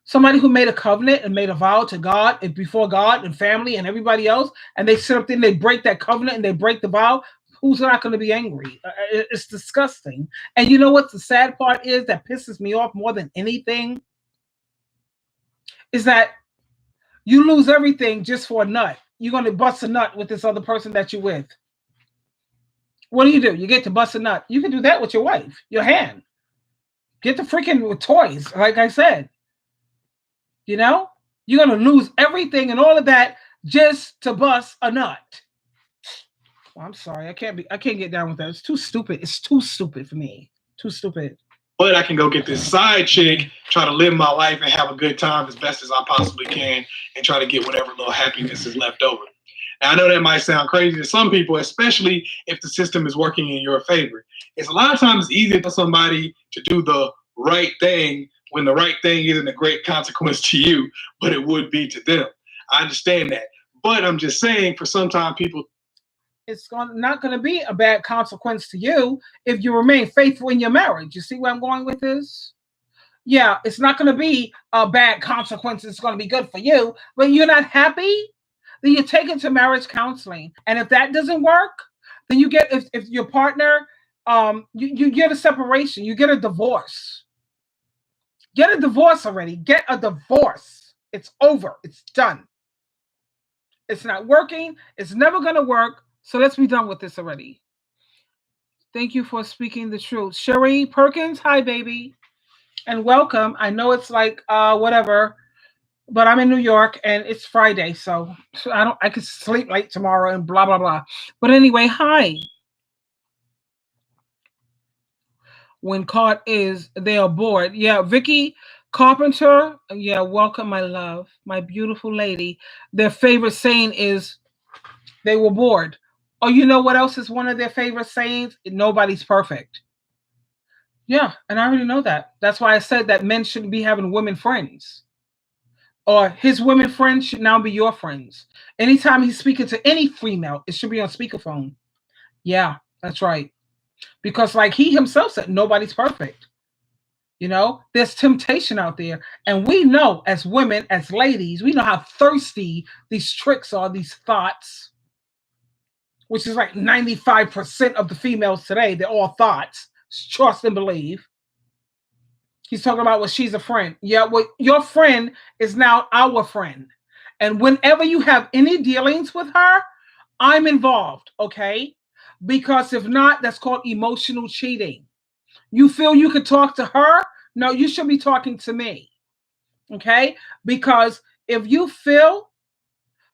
Somebody who made a covenant and made a vow to God and before God and family and everybody else, and they sit up there and they break that covenant and they break the vow. Who's not going to be angry? It's disgusting. And you know what the sad part is that pisses me off more than anything is that you lose everything just for a nut. You're going to bust a nut with this other person that you're with. What do? You get to bust a nut. You can do that with your wife, your hand. Get the freaking toys, like I said. You know, you're going to lose everything and all of that just to bust a nut. Well, I'm sorry, I can't get down with that. It's too stupid. It's too stupid for me. Too stupid. But I can go get this side chick, try to live my life and have a good time as best as I possibly can, and try to get whatever little happiness is left over. Now, I know that might sound crazy to some people, especially if the system is working in your favor. It's a lot of times easier for somebody to do the right thing when the right thing isn't a great consequence to you, but it would be to them. I understand that. But I'm just saying, for sometimes people, it's not going to be a bad consequence to you if you remain faithful in your marriage. You see where I'm going with this? Yeah, it's not going to be a bad consequence. It's going to be good for you. But you're not happy, then you take it to marriage counseling. And if that doesn't work, then you get, if your partner, you get a separation, you get a divorce. Get a divorce already. Get a divorce. It's over. It's done. It's not working. It's never going to work. So let's be done with this already. Thank you for speaking the truth. Sherry Perkins, hi, baby. And welcome. I know it's like whatever, but I'm in New York and it's Friday, so I could sleep late tomorrow and blah blah blah. But anyway, hi. When caught is they are bored. Yeah, Vicky Carpenter. Yeah, welcome, my love, my beautiful lady. Their favorite saying is they were bored. Oh, you know what else is one of their favorite sayings? Nobody's perfect. Yeah, and I already know that. That's why I said that men shouldn't be having women friends. Or his women friends should now be your friends. Anytime he's speaking to any female, it should be on speakerphone. Yeah, that's right. Because like he himself said, nobody's perfect. You know, there's temptation out there. And we know as women, as ladies, we know how thirsty these tricks are, these thoughts, which is like 95% of the females today. They're all thoughts. Trust and believe. He's talking about, well, she's a friend. Yeah, well, your friend is now our friend. And whenever you have any dealings with her, I'm involved, okay? Because if not, that's called emotional cheating. You feel you could talk to her? No, you should be talking to me, okay? Because if you feel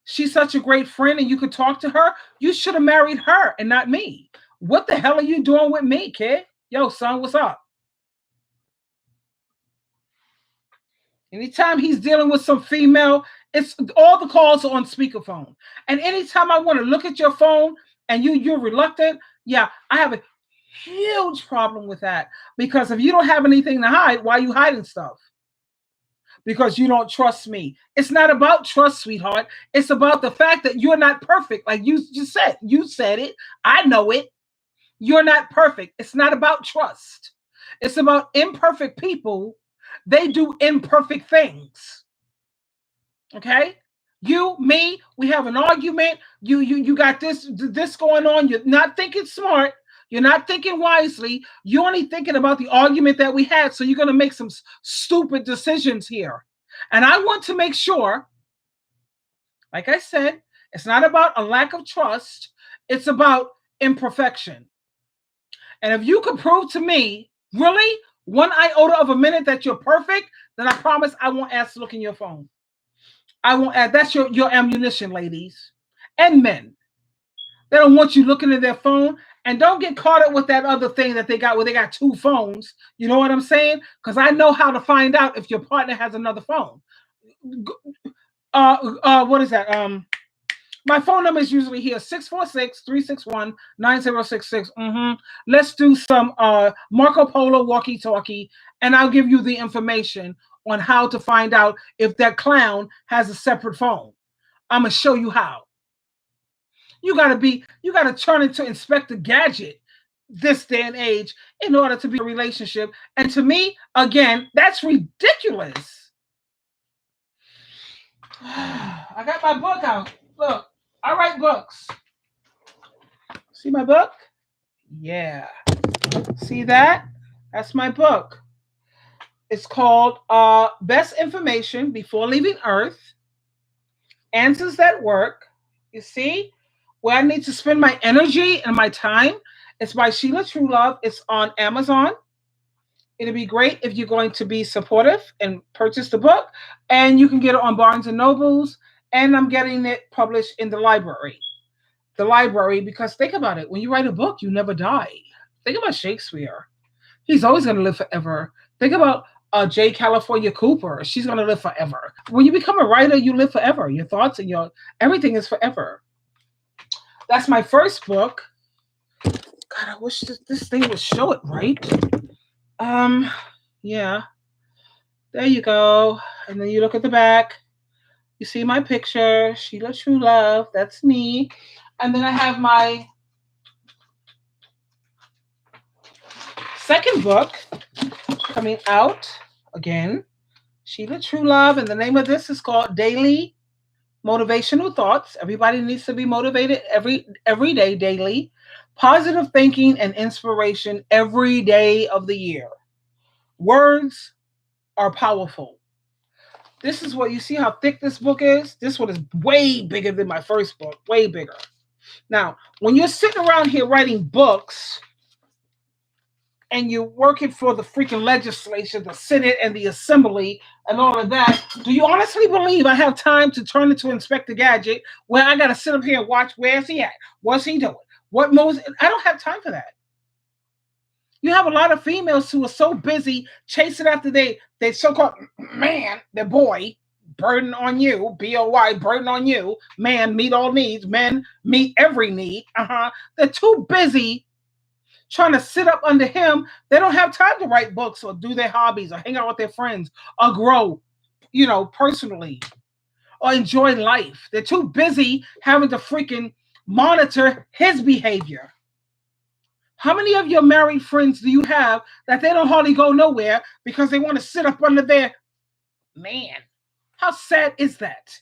she's such a great friend and you could talk to her, you should have married her and not me. What the hell are you doing with me, kid? Yo, son, what's up? Anytime he's dealing with some female, it's all the calls are on speakerphone. And anytime I want to look at your phone and you're reluctant, yeah, I have a huge problem with that. Because if you don't have anything to hide, why are you hiding stuff? Because you don't trust me. It's not about trust, sweetheart. It's about the fact that you're not perfect. Like you just said. You said it. I know it. You're not perfect. It's not about trust. It's about imperfect people. They do imperfect things. Okay? You, me, we have an argument. You got this going on. You're not thinking smart. You're not thinking wisely. You're only thinking about the argument that we had. So you're going to make some stupid decisions here. And I want to make sure, like I said, it's not about a lack of trust. It's about imperfection. And if you can prove to me, really, 1 iota of a minute that you're perfect, then I promise I won't ask to look in your phone. I won't add. That's your ammunition, ladies and men. They don't want you looking at their phone. And don't get caught up with that other thing that they got where they got 2 phones. You know what I'm saying? Because I know how to find out if your partner has another phone. What is that? My phone number is usually here, 646-361-9066. Let's do some Marco Polo walkie-talkie, and I'll give you the information on how to find out if that clown has a separate phone. I'm going to show you how. You got to turn into Inspector Gadget this day and age in order to be in a relationship. And to me, again, that's ridiculous. I got my book out. Look, I write books. See my book? Yeah. See that? That's my book. It's called Best Information Before Leaving Earth, Answers That Work. You see where I need to spend my energy and my time? It's by Sheila Truelove. It's on Amazon. It'd be great if you're going to be supportive and purchase the book. And you can get it on Barnes and Nobles. And I'm getting it published in the library. The library, because think about it. When you write a book, you never die. Think about Shakespeare. He's always going to live forever. Think about J. California Cooper. She's going to live forever. When you become a writer, you live forever. Your thoughts and your everything is forever. That's my first book. God, I wish this thing would show it right. Yeah. There you go. And then you look at the back. You see my picture, Sheila Truelove. That's me. And then I have my second book coming out again, Sheila Truelove, and the name of this is called Daily Motivational Thoughts. Everybody needs to be motivated every day, daily. Positive thinking and inspiration every day of the year. Words are powerful. This is what you see how thick this book is. This one is way bigger than my first book, way bigger. Now, when you're sitting around here writing books, and you're working for the freaking legislature, the Senate, and the Assembly, and all of that, do you honestly believe I have time to turn into Inspector Gadget where I got to sit up here and watch where's he at? What's he doing? What moves? I don't have time for that. You have a lot of females who are so busy chasing after they so-called man, their boy, burden on you, B-O-Y, burden on you, man, meet all needs, men meet every need. They're too busy trying to sit up under him. They don't have time to write books or do their hobbies or hang out with their friends or grow, personally or enjoy life. They're too busy having to freaking monitor his behavior. How many of your married friends do you have that they don't hardly go nowhere because they want to sit up under their man? How sad is that?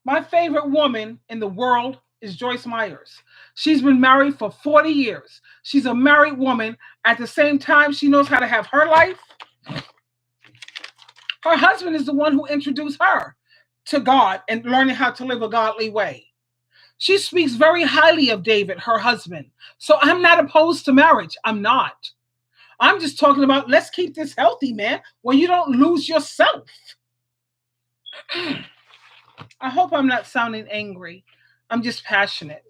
My favorite woman in the world is Joyce Myers. She's been married for 40 years. She's a married woman. At the same time, she knows how to have her life. Her husband is the one who introduced her to God and learning how to live a godly way. She speaks very highly of David, her husband. So I'm not opposed to marriage. I'm not. I'm just talking about let's keep this healthy, man, where you don't lose yourself. I hope I'm not sounding angry. I'm just passionate.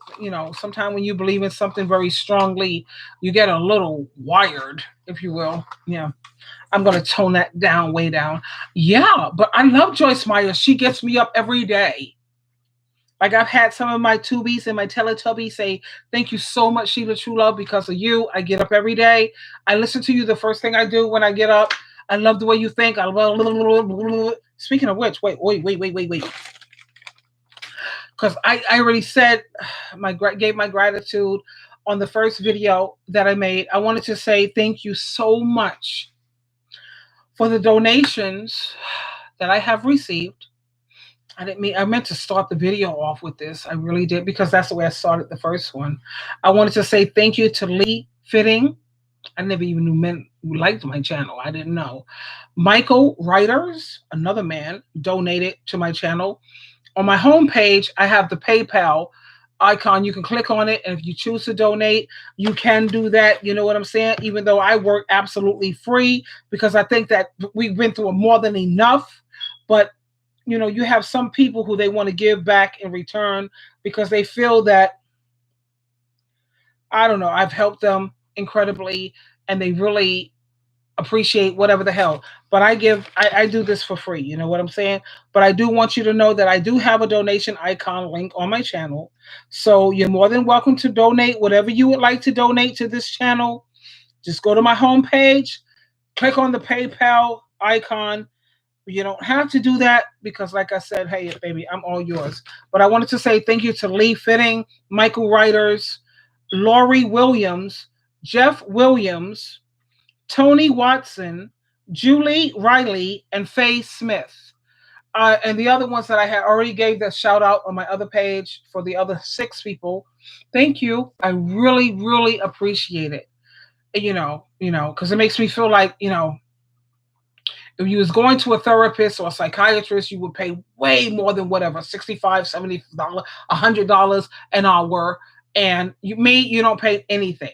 Sometimes when you believe in something very strongly, you get a little wired, if you will. Yeah. I'm going to tone that down, way down. Yeah, but I love Joyce Myers. She gets me up every day. Like I've had some of my Tubies and my Teletubbies say, thank you so much, Sheila Truelove, because of you. I get up every day. I listen to you the first thing I do when I get up. I love the way you think. Speaking of which, wait. Because I already said gave my gratitude on the first video that I made. I wanted to say thank you so much for the donations that I have received. I meant to start the video off with this. I really did, because that's the way I started the first one. I wanted to say thank you to Lee Fitting. I never even knew men who liked my channel. I didn't know. Michael Writers, another man, donated to my channel. On my homepage, I have the PayPal icon. You can click on it, and if you choose to donate, you can do that. You know what I'm saying? Even though I work absolutely free, because I think that we've been through more than enough. But you have some people who they want to give back in return because they feel that, I don't know, I've helped them incredibly and they really appreciate whatever the hell. But I do this for free. You know what I'm saying? But I do want you to know that I do have a donation icon link on my channel. So you're more than welcome to donate whatever you would like to donate to this channel. Just go to my homepage, click on the PayPal icon. You don't have to do that because, like I said, hey, baby, I'm all yours. But I wanted to say thank you to Lee Fitting, Michael Writers, Laurie Williams, Jeff Williams, Tony Watson, Julie Riley, and Faye Smith. And the other ones that I had already gave that shout out on my other page for the other 6 people. Thank you. I really, really appreciate it. Because it makes me feel like, if you was going to a therapist or a psychiatrist, you would pay way more than whatever, $65, $70, $100 an hour. And you don't pay anything.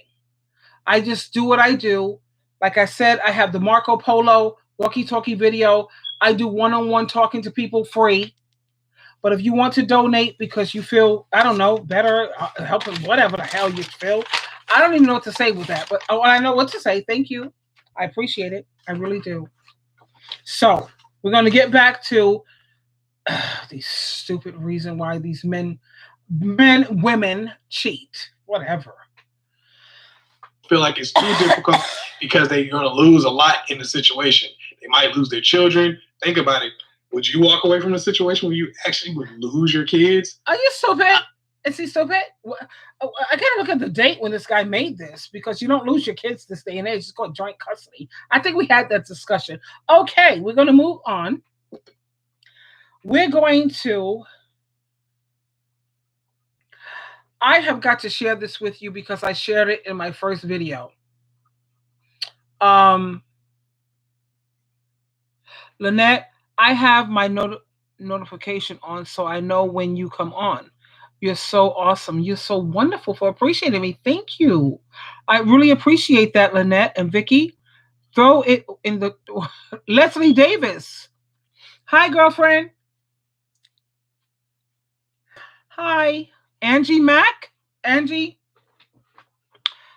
I just do what I do. Like I said, I have the Marco Polo walkie-talkie video. I do one-on-one talking to people free. But if you want to donate because you feel, I don't know, better, helping whatever the hell you feel, I don't even know what to say with that. But I know what to say. Thank you. I appreciate it. I really do. So we're going to get back to the stupid reason why these women cheat. Whatever. Feel like it's too difficult because they're going to lose a lot in the situation. They might lose their children. Think about it. Would you walk away from a situation where you actually would lose your kids? Are you stupid? Is he stupid? I gotta look at the date when this guy made this, because you don't lose your kids this day and age. It's called joint custody. I think we had that discussion. Okay, we're going to move on. We're going to. I have got to share this with you because I shared it in my first video. Lynette, I have my notification on so I know when you come on. You're so awesome. You're so wonderful for appreciating me. Thank you. I really appreciate that, Lynette and Vicky. Throw it in the Leslie Davis. Hi, girlfriend. Hi, Angie Mack. Angie.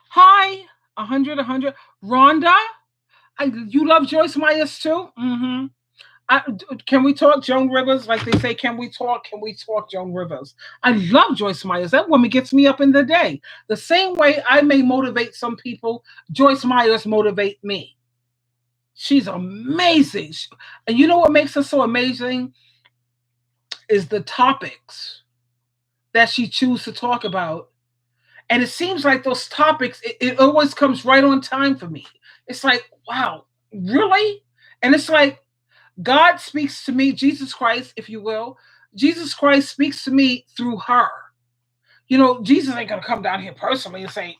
Hi, 100. Rhonda. You love Joyce Myers too? Mm-hmm. Can we talk Joan Rivers? Like they say, can we talk Joan Rivers? I love Joyce Myers. That woman gets me up in the day. The same way I may motivate some people, Joyce Myers motivate me. She's amazing. And you know what makes her so amazing is the topics that she chooses to talk about. And it seems like those topics, it always comes right on time for me. It's like, wow, really? And it's like, God speaks to me, Jesus Christ, if you will. Jesus Christ speaks to me through her. Jesus ain't going to come down here personally and say,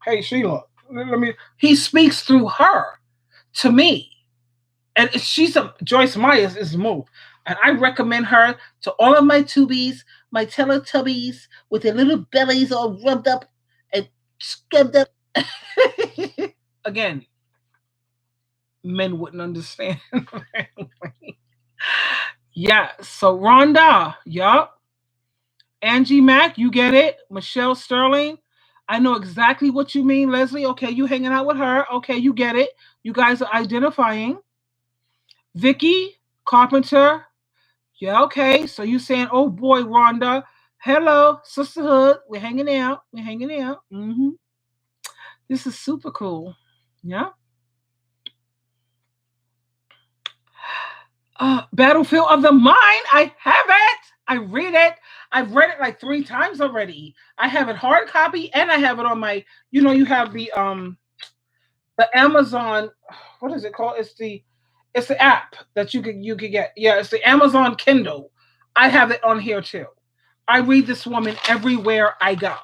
hey, Sheila, let me. He speaks through her to me. And Joyce Myers is the move. And I recommend her to all of my tubies, my Teletubbies with their little bellies all rubbed up and scrubbed up. Again, men wouldn't understand. Yeah, so Rhonda, yup. Angie Mack, you get it. Michelle Sterling, I know exactly what you mean, Leslie. Okay, you hanging out with her. Okay, you get it. You guys are identifying. Vicky Carpenter, yeah, okay. So you saying, oh boy, Rhonda, hello, sisterhood. We're hanging out. Mm-hmm. This is super cool. Yeah. Battlefield of the Mind. I have it. I read it. I've read it like 3 times already. I have it hard copy and I have it on my, you have the Amazon, what is it called? It's the app that you could get. Yeah, it's the Amazon Kindle. I have it on here too. I read this woman everywhere I go.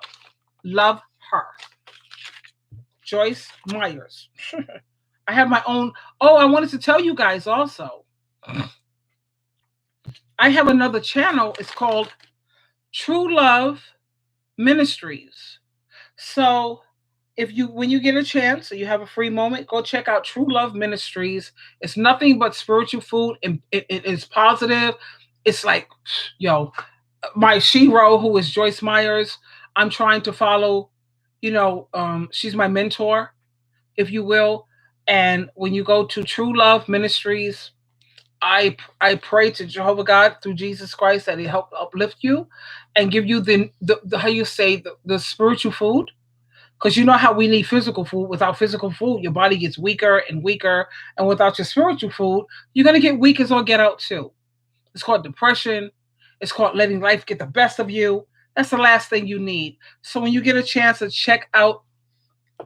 Love her. Joyce Myers. I have my own. Oh, I wanted to tell you guys also. I have another channel. It's called True Love Ministries. So when you get a chance or you have a free moment, go check out True Love Ministries. It's nothing but spiritual food, and it is positive. It's like, my Shiro, who is Joyce Myers, I'm trying to follow. She's my mentor, if you will. And when you go to True Love Ministries, I pray to Jehovah God through Jesus Christ that He help uplift you and give you the how you say the spiritual food. Because you know how we need physical food. Without physical food, your body gets weaker and weaker. And without your spiritual food, you're going to get weak as all get out too. It's called depression. It's called letting life get the best of you. That's the last thing you need. So when you get a chance to check out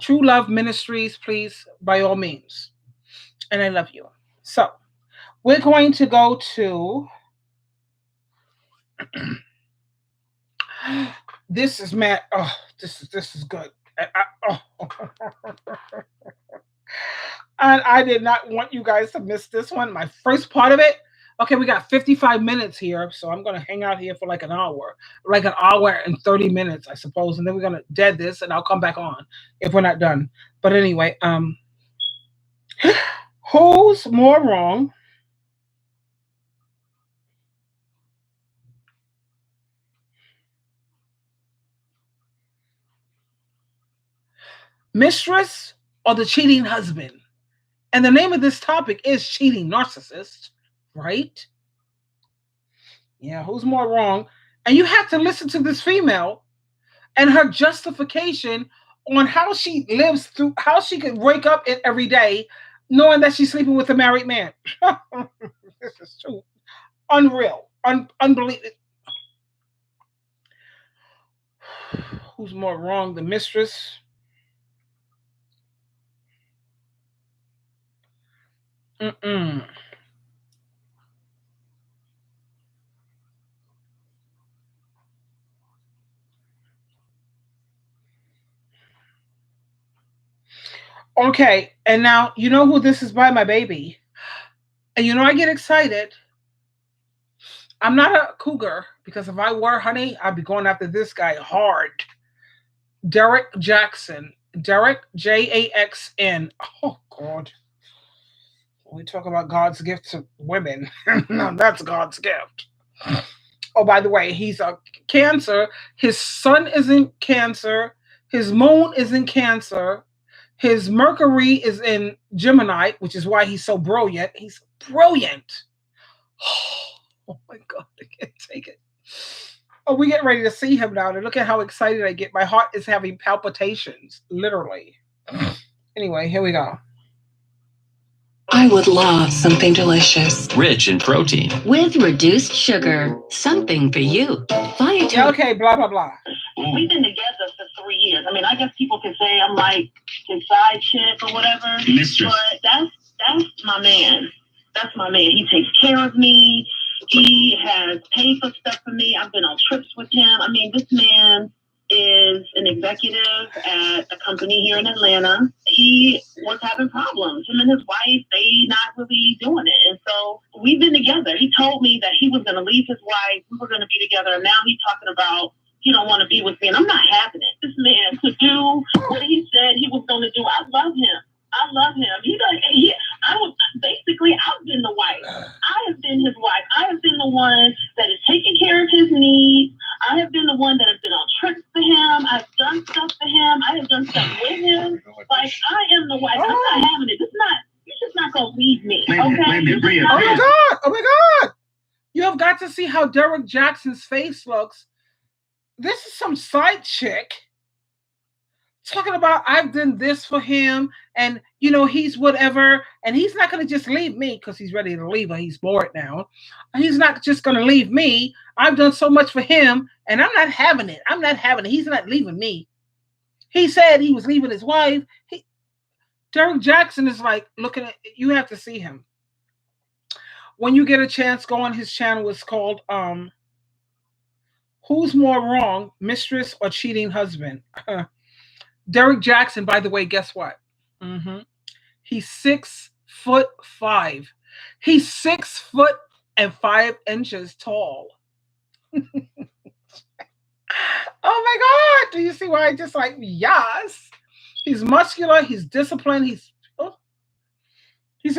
True Love Ministries, please, by all means. and I love you. So we're going to go to this is Matt. Oh, this is good. Oh. And I did not want you guys to miss this one. My first part of it. Okay, we got 55 minutes here, so I'm gonna hang out here for like an hour and 30 minutes, I suppose, and then we're gonna dead this, and I'll come back on if we're not done. But anyway, who's more wrong? Mistress or the cheating husband? And the name of this topic is cheating narcissist, right? Yeah, who's more wrong? And you have to listen to this female and her justification on how she lives through, how she could wake up every day knowing that she's sleeping with a married man. This is too unreal, unbelievable. Who's more wrong, the mistress? Mm-mm. Okay, and now you know who this is by, my baby. And you know I get excited. I'm not a cougar because if I were, honey, I'd be going after this guy hard. Derek Jackson. Derek Jaxn. Oh God. We talk about God's gift to women. No, that's God's gift. Oh, by the way, he's a Cancer. His sun is in Cancer. His moon is in Cancer. His Mercury is in Gemini, which is why he's so brilliant. He's brilliant. Oh my God, I can't take it. Oh, we get ready to see him now. And look at how excited I get. My heart is having palpitations, literally. Anyway, here we go. I would love something delicious, rich in protein, with reduced sugar. Something for you. Okay, blah, blah, blah. We've been together for 3 years. I mean, I guess people could say I'm like his side chick or whatever. Mistress. But that's my man. That's my man. He takes care of me. He has paid for stuff for me. I've been on trips with him. I mean, this man is an executive at a company here in Atlanta. He was having problems. Him and his wife, they not really doing it. And so we've been together. He told me that he was going to leave his wife. We were going to be together. And now he's talking about he don't want to be with me. And I'm not having it. This man could do what he said he was going to do. I love him. I love him. I've been the wife. I have been his wife. I have been the one that is taking care of his needs. I have been the one that has been on trips for him. I've done stuff for him. I have done stuff with him. Like, I am the wife. I'm not having it. You're just not going to leave me. Okay? Oh my God. Oh my God. You have got to see how Derek Jackson's face looks. This is some side chick talking about I've done this for him and he's whatever, and he's not going to just leave me because he's ready to leave her. He's bored now. He's not just going to leave me. I've done so much for him and I'm not having it. He's not leaving me. He said he was leaving his wife. Derek Jackson is like, looking at, you have to see him. When you get a chance, go on his channel. It's called Who's More Wrong, Mistress or Cheating Husband? Derek Jackson, by the way, guess what? He's 6'5". He's 6'5" tall. Oh my God. Do you see why I just like, yes. He's muscular. He's disciplined. He's the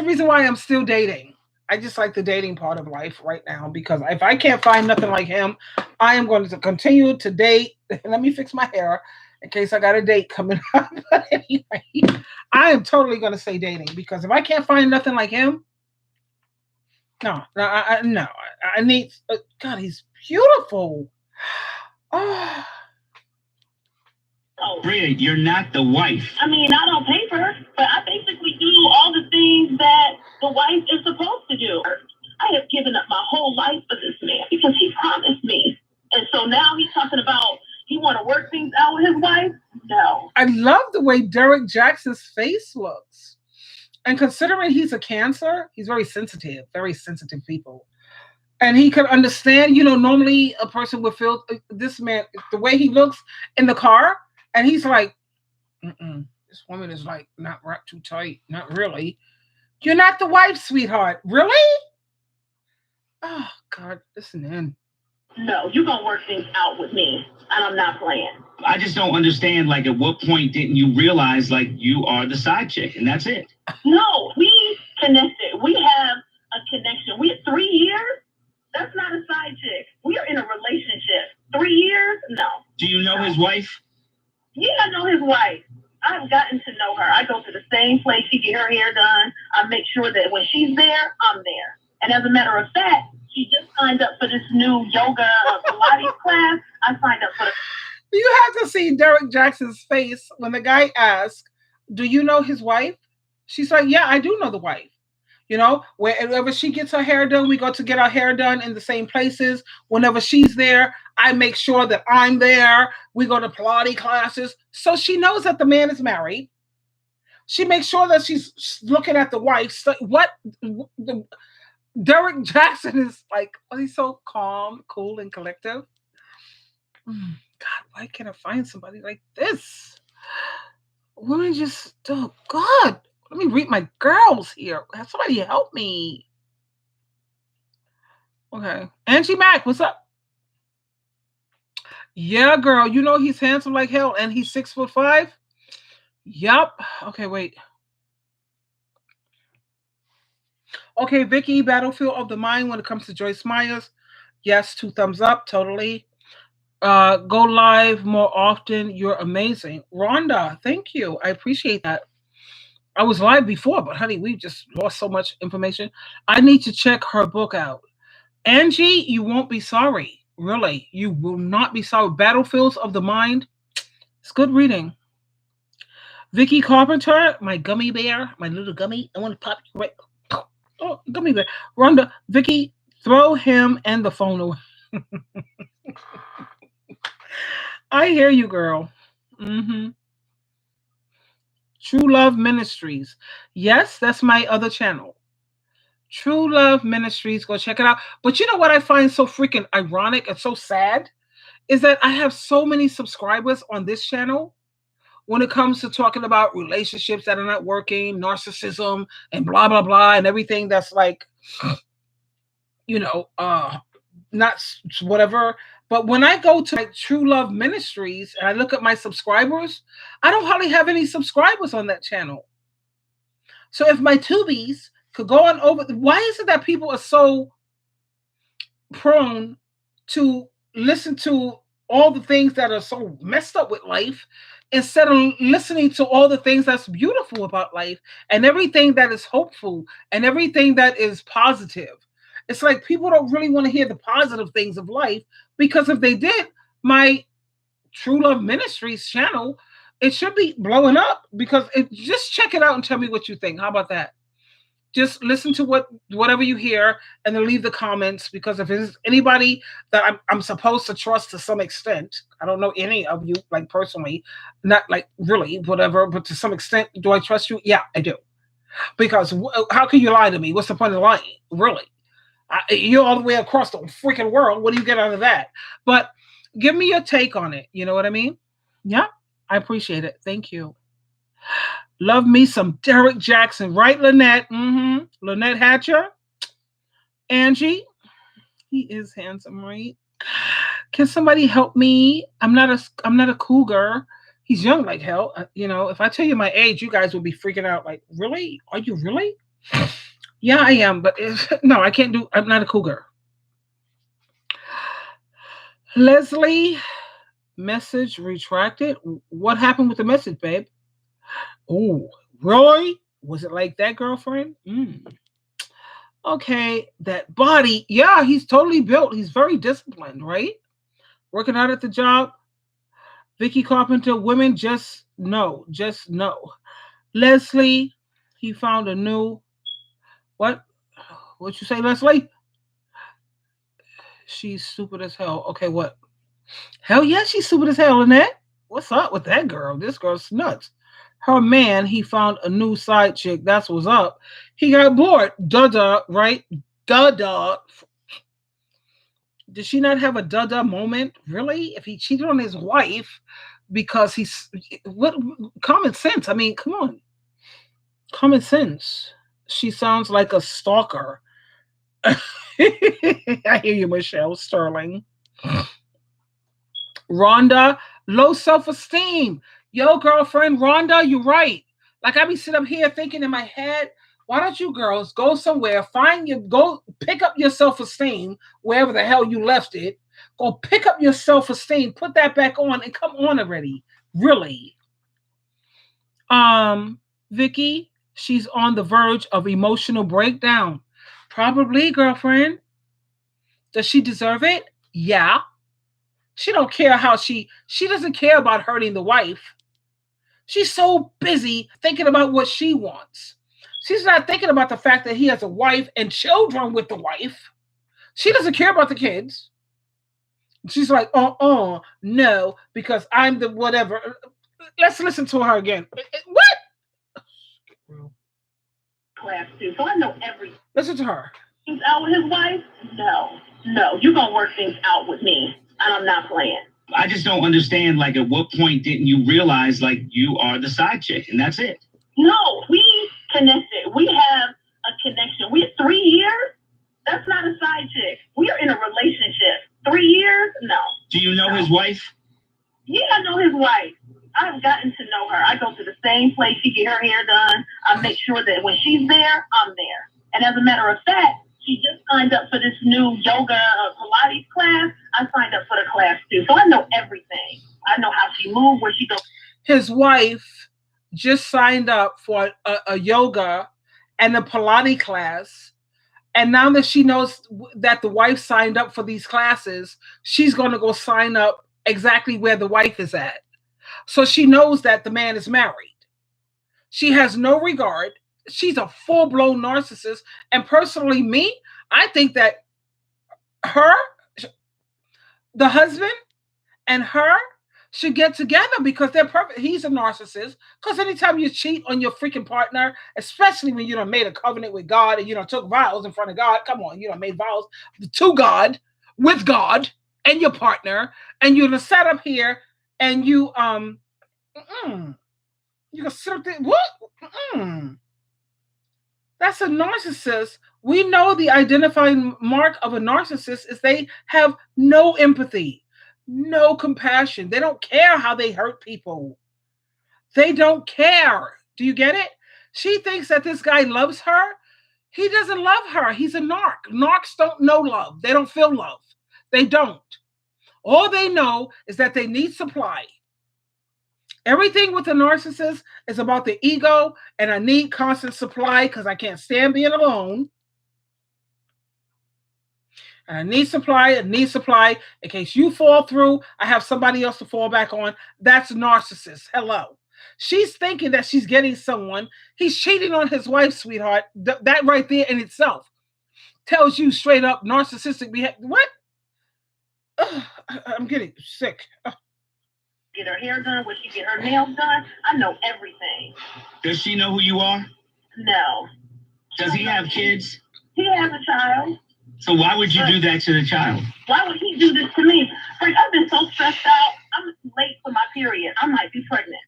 reason why I'm still dating. I just like the dating part of life right now, because if I can't find nothing like him, I am going to continue to date. Let me fix my hair in case I got a date coming up. But anyway, I am totally going to say dating, because if I can't find nothing like him, no, I need. God, he's beautiful. Oh. Bria, you're not the wife. I mean, I don't pay for her, but I basically do all the things that the wife is supposed to do. I have given up my whole life for this man because he promised me. And so now he's talking about he want to work things out with his wife? No. I love the way Derek Jackson's face looks. And considering he's a Cancer, he's very sensitive people. And he could understand, normally a person would feel this man, the way he looks in the car, and he's like, this woman is like not wrapped too tight. Not really. You're not the wife, sweetheart. Really? Oh, God, listen in. No, you're going to work things out with me, and I'm not playing. I just don't understand, like, at what point didn't you realize, like, you are the side chick, and that's it? No, we connected. We have a connection. We had 3 years. That's not a side chick. We are in a relationship. 3 years? No. Do you know his wife? Yeah, I know his wife. I've gotten to know her. I go to the same place. She get her hair done. I make sure that when she's there, I'm there. And as a matter of fact, she just signed up for this new yoga Pilates class. I signed up for the... You have to see Derek Jackson's face when the guy asks, do you know his wife? She's like, yeah, I do know the wife. Wherever she gets her hair done, we go to get our hair done in the same places. Whenever she's there, I make sure that I'm there. We go to Pilates classes. So she knows that the man is married. She makes sure that she's looking at the wife. So Derek Jackson is like, he's so calm, cool, and collective. God, why can't I find somebody like this? Women just, oh God, let me read my girls here. Have somebody help me. Okay, Angie Mack, what's up? Yeah, girl, he's handsome like hell, and he's 6'5". Yup. Okay, wait. Okay, Vicky, Battlefield of the Mind when it comes to Joyce Myers. Yes, 2 thumbs up, totally. Go live more often. You're amazing. Rhonda, thank you. I appreciate that. I was live before, but honey, we just lost so much information. I need to check her book out. Angie, you won't be sorry. Really, you will not be sorry. Battlefields of the Mind. It's good reading. Vicky Carpenter, my gummy bear, my little gummy. I want to pop you right. Oh, gummy bear. Rhonda, Vicky, throw him and the phone away. I hear you, girl. True Love Ministries. Yes, that's my other channel. True Love Ministries. Go check it out. But you know what I find so freaking ironic and so sad is that I have so many subscribers on this channel when it comes to talking about relationships that are not working, narcissism, and blah, blah, blah, and everything that's like, not whatever. But when I go to True Love Ministries and I look at my subscribers, I don't hardly have any subscribers on that channel. So if my tubies could go on over, why is it that people are so prone to listen to all the things that are so messed up with life instead of listening to all the things that's beautiful about life and everything that is hopeful and everything that is positive? It's like people don't really want to hear the positive things of life, because if they did, my True Love Ministries channel, it should be blowing up, because just check it out and tell me what you think. How about that? Just listen to whatever you hear and then leave the comments, because if there's anybody that I'm supposed to trust to some extent, I don't know any of you like personally, not like really whatever, but to some extent, do I trust you? Yeah, I do. Because how can you lie to me? What's the point of lying? Really? You're all the way across the freaking world. What do you get out of that? But give me your take on it. You know what I mean? Yeah, I appreciate it. Thank you. Love me some Derek Jackson, right, Lynette? Lynette Hatcher. Angie, he is handsome, right? Can somebody help me? I'm not a cougar. He's young like hell. If I tell you my age, you guys will be freaking out. Like, really? Are you really? Yeah, I am, but no, I can't do. I'm not a cougar. Leslie, message retracted. What happened with the message, babe? Oh, Roy, was it like that, girlfriend? Okay, that body. Yeah, he's totally built. He's very disciplined, right? Working out at the job. Vicky Carpenter, women just know. Leslie, he found a new. What? What'd you say, Leslie? She's stupid as hell. Okay, what? Hell yeah, she's stupid as hell, Lynette. What's up with that girl? This girl's nuts. her man, he found a new side chick. That's what's up. He got bored. Duh, right? Duh. Did she not have a duh moment? Really? If he cheated on his wife because he's what common sense? I mean, come on. Common sense. She sounds like a stalker. I hear you, Michelle Sterling. Rhonda, low self-esteem. Yo, girlfriend, Rhonda, you're right. Like I be sitting up here thinking in my head, why don't you girls go somewhere, go pick up your self-esteem wherever the hell you left it. Go pick up your self-esteem, put that back on, and come on already. Really. Vicky, she's on the verge of emotional breakdown. Probably, girlfriend. Does she deserve it? Yeah. She don't care how she doesn't care about hurting the wife. She's so busy thinking about what she wants. She's not thinking about the fact that he has a wife and children with the wife. She doesn't care about the kids. She's like, no, because I'm the whatever. Let's listen to her again. What? Class 2, so I know everything. Listen to her. He's out with his wife? No, you're going to work things out with me, and I'm not playing. I just don't understand, like, at what point didn't you realize, like, you are the side chick, and that's it? No, we connected. We have a connection. We have 3 years? That's not a side chick. We are in a relationship. 3 years? No. Do you know his wife? Yeah, I know his wife. I've gotten to know her. I go to the same place. She get her hair done. I make sure that when she's there, I'm there. And as a matter of fact, she just signed up for this new yoga Pilates class. I signed up for the class too. So I know everything. I know how she moves, where she goes. His wife just signed up for a yoga and a Pilates class. And now that she knows that the wife signed up for these classes, she's going to go sign up exactly where the wife is at. So she knows that the man is married. She has no regard. She's a full-blown narcissist. And personally, me, I think that the husband and her should get together because they're perfect. He's a narcissist. Because anytime you cheat on your freaking partner, especially when you done made a covenant with God and you done took vows in front of God, come on, you done made vows to God, with God and your partner, and you're gonna sit up here and you you can sit there, what? That's a narcissist. We know the identifying mark of a narcissist is they have no empathy, no compassion. They don't care how they hurt people. They don't care. Do you get it? She thinks that this guy loves her. He doesn't love her. He's a narc. Narcs don't know love. They don't feel love. They don't. All they know is that they need supply. Everything with a narcissist is about the ego, and I need constant supply because I can't stand being alone. And I need supply in case you fall through. I have somebody else to fall back on. That's narcissist. Hello. She's thinking that she's getting someone. He's cheating on his wife, sweetheart. That right there in itself tells you straight up narcissistic behavior. What? I'm getting sick. Get her hair done, where she get her nails done. I know everything. Does she know who you are? No. Does he have kids? He has a child. So why would you do that to the child? Why would he do this to me? Like, I've been so stressed out. I'm late for my period. I might be pregnant.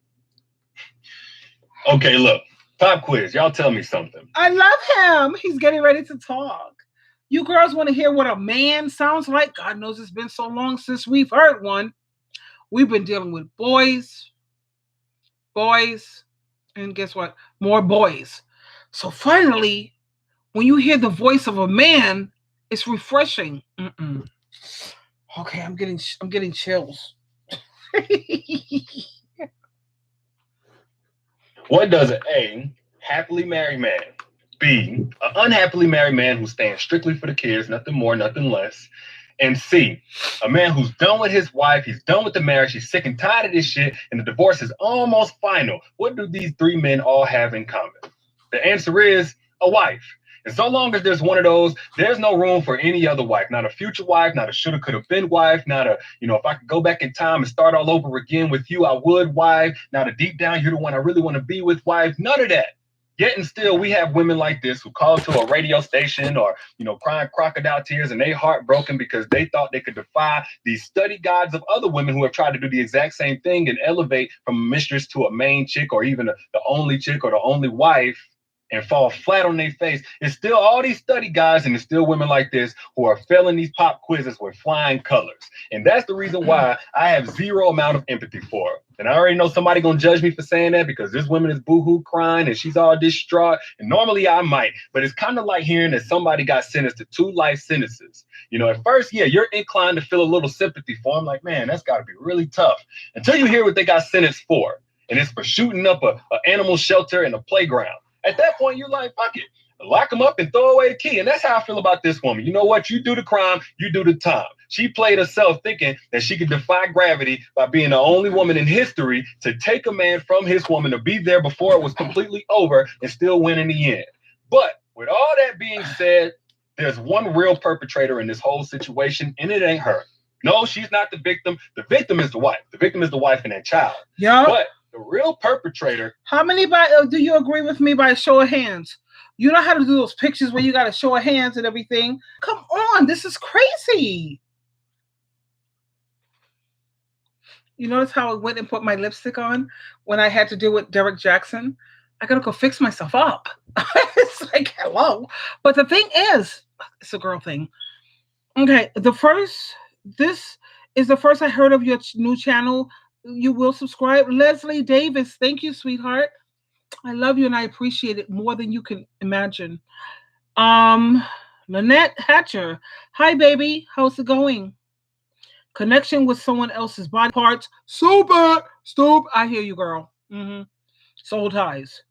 Okay, look. Pop quiz. Y'all tell me something. I love him. He's getting ready to talk. You girls want to hear what a man sounds like? God knows it's been so long since we've heard one. We've been dealing with boys, and guess what? More boys. So finally, when you hear the voice of a man, it's refreshing. Okay, I'm getting chills. What does an A, happily married man, B, an unhappily married man who stands strictly for the kids, nothing more, nothing less, and C, a man who's done with his wife, he's done with the marriage, he's sick and tired of this shit, and the divorce is almost final. What do these three men all have in common? The answer is a wife. And so long as there's one of those, there's no room for any other wife, not a future wife, not a shoulda, coulda been wife, not a, if I could go back in time and start all over again with you, I would wife, not a deep down, you're the one I really want to be with wife, none of that. Yet and still, we have women like this who call to a radio station or, crying crocodile tears and they heartbroken because they thought they could defy these study guides of other women who have tried to do the exact same thing and elevate from a mistress to a main chick or even the only chick or the only wife and fall flat on their face. It's still all these study guys and it's still women like this who are failing these pop quizzes with flying colors. And that's the reason why I have zero amount of empathy for her. And I already know somebody gonna judge me for saying that because this woman is boohoo crying and she's all distraught. And normally I might, but it's kind of like hearing that somebody got sentenced to 2 life sentences. At first, yeah, you're inclined to feel a little sympathy for them. Like, man, that's gotta be really tough. Until you hear what they got sentenced for. And it's for shooting up a animal shelter and a playground. At that point, you're like, fuck it. Lock them up and throw away the key. And that's how I feel about this woman. You know what? You do the crime, you do the time. She played herself thinking that she could defy gravity by being the only woman in history to take a man from his woman to be there before it was completely over and still win in the end. But with all that being said, there's one real perpetrator in this whole situation, and it ain't her. No, she's not the victim. The victim is the wife. The victim is the wife and that child. Yeah. But the real perpetrator. How many do you agree with me by show of hands? You know how to do those pictures where you got to show of hands and everything? Come on, this is crazy. You notice how I went and put my lipstick on when I had to deal with Derek Jackson? I got to go fix myself up. It's like, hello. But the thing is, it's a girl thing. Okay, this is the first I heard of your new channel. You will subscribe. Leslie Davis, thank you, sweetheart. I love you and I appreciate it more than you can imagine. Lynette Hatcher, hi baby, how's it going? Connection with someone else's body parts, super, stupid. I hear you, girl. Soul ties.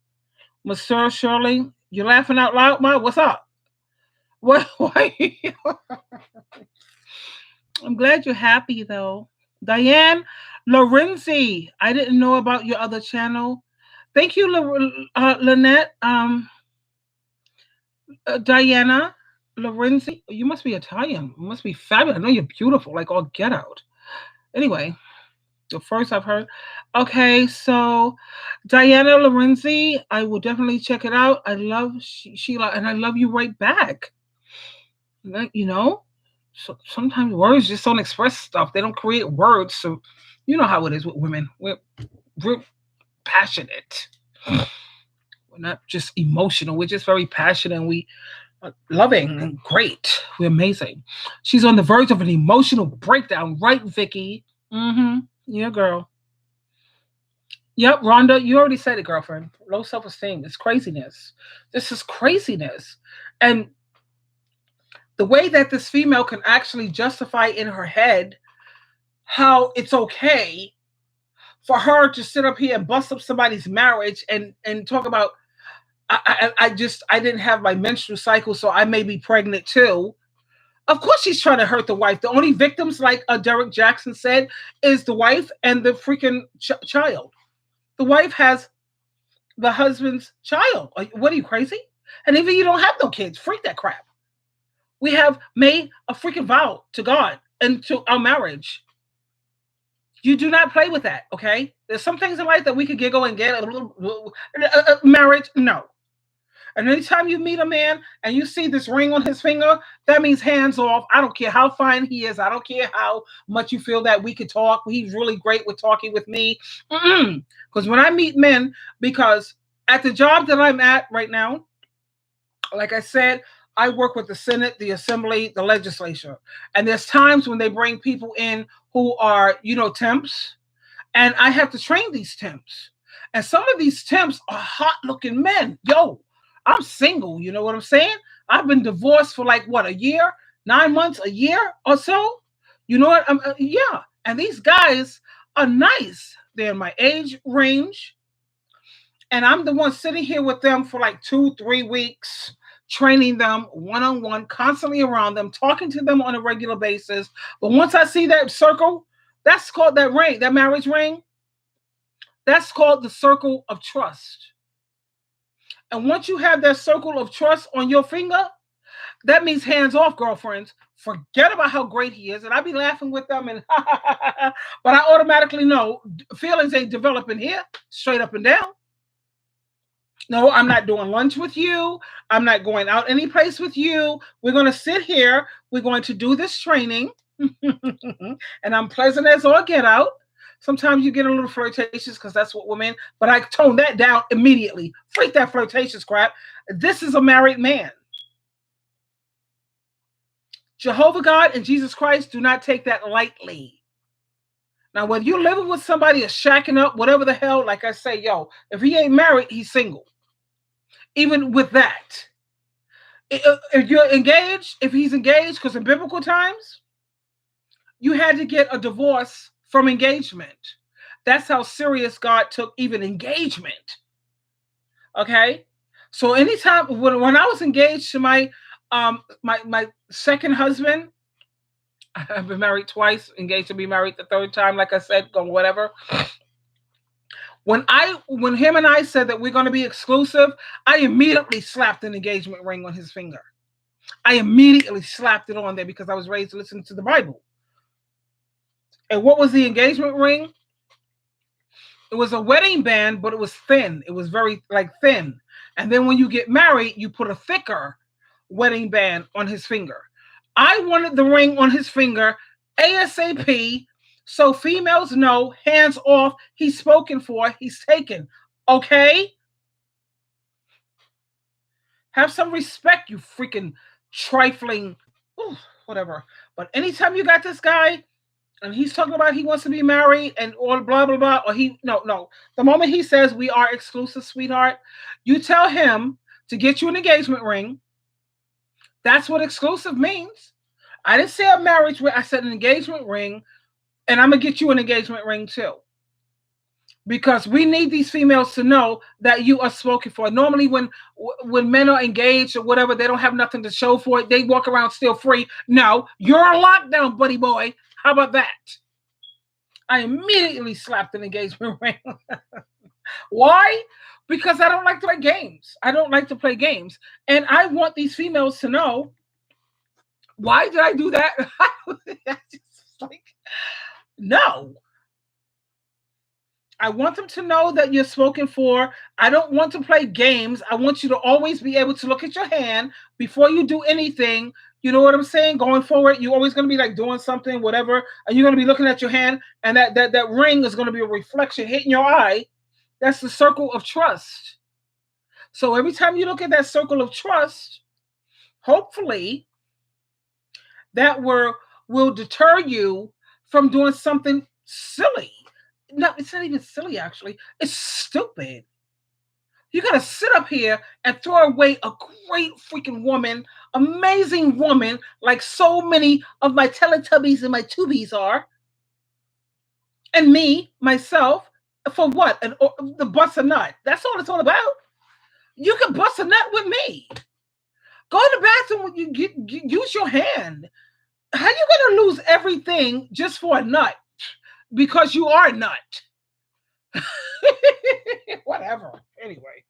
Mr. Shirley, you're laughing out loud, Ma. What's up? What? Why? I'm glad you're happy though. Diane Lorenzi, I didn't know about your other channel. Thank you, Lynette. Diana Lorenzi, you must be Italian. You must be fabulous. I know you're beautiful, like all get out. Anyway, the first I've heard. Okay, so Diana Lorenzi, I will definitely check it out. I love Sheila, and I love you right back. So sometimes words just don't express stuff. They don't create words. So you know how it is with women. We're passionate. We're not just emotional. We're just very passionate. And we are loving and great. We're amazing. She's on the verge of an emotional breakdown, right, Vicky? Yeah, girl. Yep, Rhonda, you already said it, girlfriend. Low self-esteem. It's craziness. This is craziness. And the way that this female can actually justify in her head how it's okay for her to sit up here and bust up somebody's marriage and talk about, I didn't have my menstrual cycle, so I may be pregnant too. Of course she's trying to hurt the wife. The only victims, like Derek Jackson said, is the wife and the freaking child. The wife has the husband's child. What are you, crazy? And even you don't have no kids, freak that crap. We have made a freaking vow to God and to our marriage. You do not play with that, okay? There's some things in life that we could giggle and get. Marriage, no. And anytime you meet a man and you see this ring on his finger, that means hands off. I don't care how fine he is. I don't care how much you feel that we could talk. He's really great with talking with me. Because when I meet men, because at the job that I'm at right now, like I said, I work with the Senate, the Assembly, the legislature. And there's times when they bring people in who are, temps. And I have to train these temps. And some of these temps are hot-looking men. Yo, I'm single, you know what I'm saying? I've been divorced for a year, 9 months, a year or so. You know what? Yeah. And these guys are nice. They're in my age range. And I'm the one sitting here with them for 2-3 weeks, training them one-on-one, constantly around them, talking to them on a regular basis. But once I see that circle, that's called that ring, that marriage ring. That's called the circle of trust. And once you have that circle of trust on your finger, that means hands off, girlfriends. Forget about how great he is. And I be laughing with them, and but I automatically know feelings ain't developing here, straight up and down. No, I'm not doing lunch with you. I'm not going out any place with you. We're going to sit here. We're going to do this training. And I'm pleasant as all get out. Sometimes you get a little flirtatious because that's what women, but I tone that down immediately. Freak that flirtatious crap. This is a married man. Jehovah God and Jesus Christ do not take that lightly. Now, whether you're living with somebody or shacking up, whatever the hell, like I say, yo, if he ain't married, he's single. Even with that, if you're engaged, if he's engaged, because in biblical times, you had to get a divorce from engagement. That's how serious God took even engagement. Okay? So anytime, when I was engaged to my second husband, I've been married twice, engaged to be married the third time, like I said, going whatever. When him and I said that we're going to be exclusive, I immediately slapped an engagement ring on his finger. I immediately slapped it on there because I was raised to listen to the Bible. And what was the engagement ring? It was a wedding band, but it was thin. It was very thin. And then when you get married, you put a thicker wedding band on his finger. I wanted the ring on his finger ASAP. So females know, hands off, he's spoken for, he's taken. Okay? Have some respect, you freaking trifling, whatever. But anytime you got this guy, and he's talking about he wants to be married and all blah, blah, blah, or no. The moment he says we are exclusive, sweetheart, you tell him to get you an engagement ring. That's what exclusive means. I didn't say a marriage ring, I said an engagement ring. And I'm going to get you an engagement ring too. Because we need these females to know that you are spoken for. Normally when men are engaged or whatever, they don't have nothing to show for it. They walk around still free. No, you're on lockdown, buddy boy. How about that? I immediately slapped an engagement ring. Why? Because I don't like to play games. I don't like to play games. And I want these females to know, why did I do that? No. I want them to know that you're spoken for. I don't want to play games. I want you to always be able to look at your hand before you do anything. You know what I'm saying? Going forward, you're always going to be doing something, whatever, and you're going to be looking at your hand, and that ring is going to be a reflection hitting your eye. That's the circle of trust. So every time you look at that circle of trust, hopefully that will deter you from doing something silly. No, it's not even silly, actually. It's stupid. You got to sit up here and throw away a great freaking woman, amazing woman, like so many of my Teletubbies and my Tubies are. And me, myself, for what? The bust a nut. That's all it's all about. You can bust a nut with me. Go in the bathroom when you use your hand. How you going to lose everything just for a nut? Because you are a nut. Whatever. Anyway.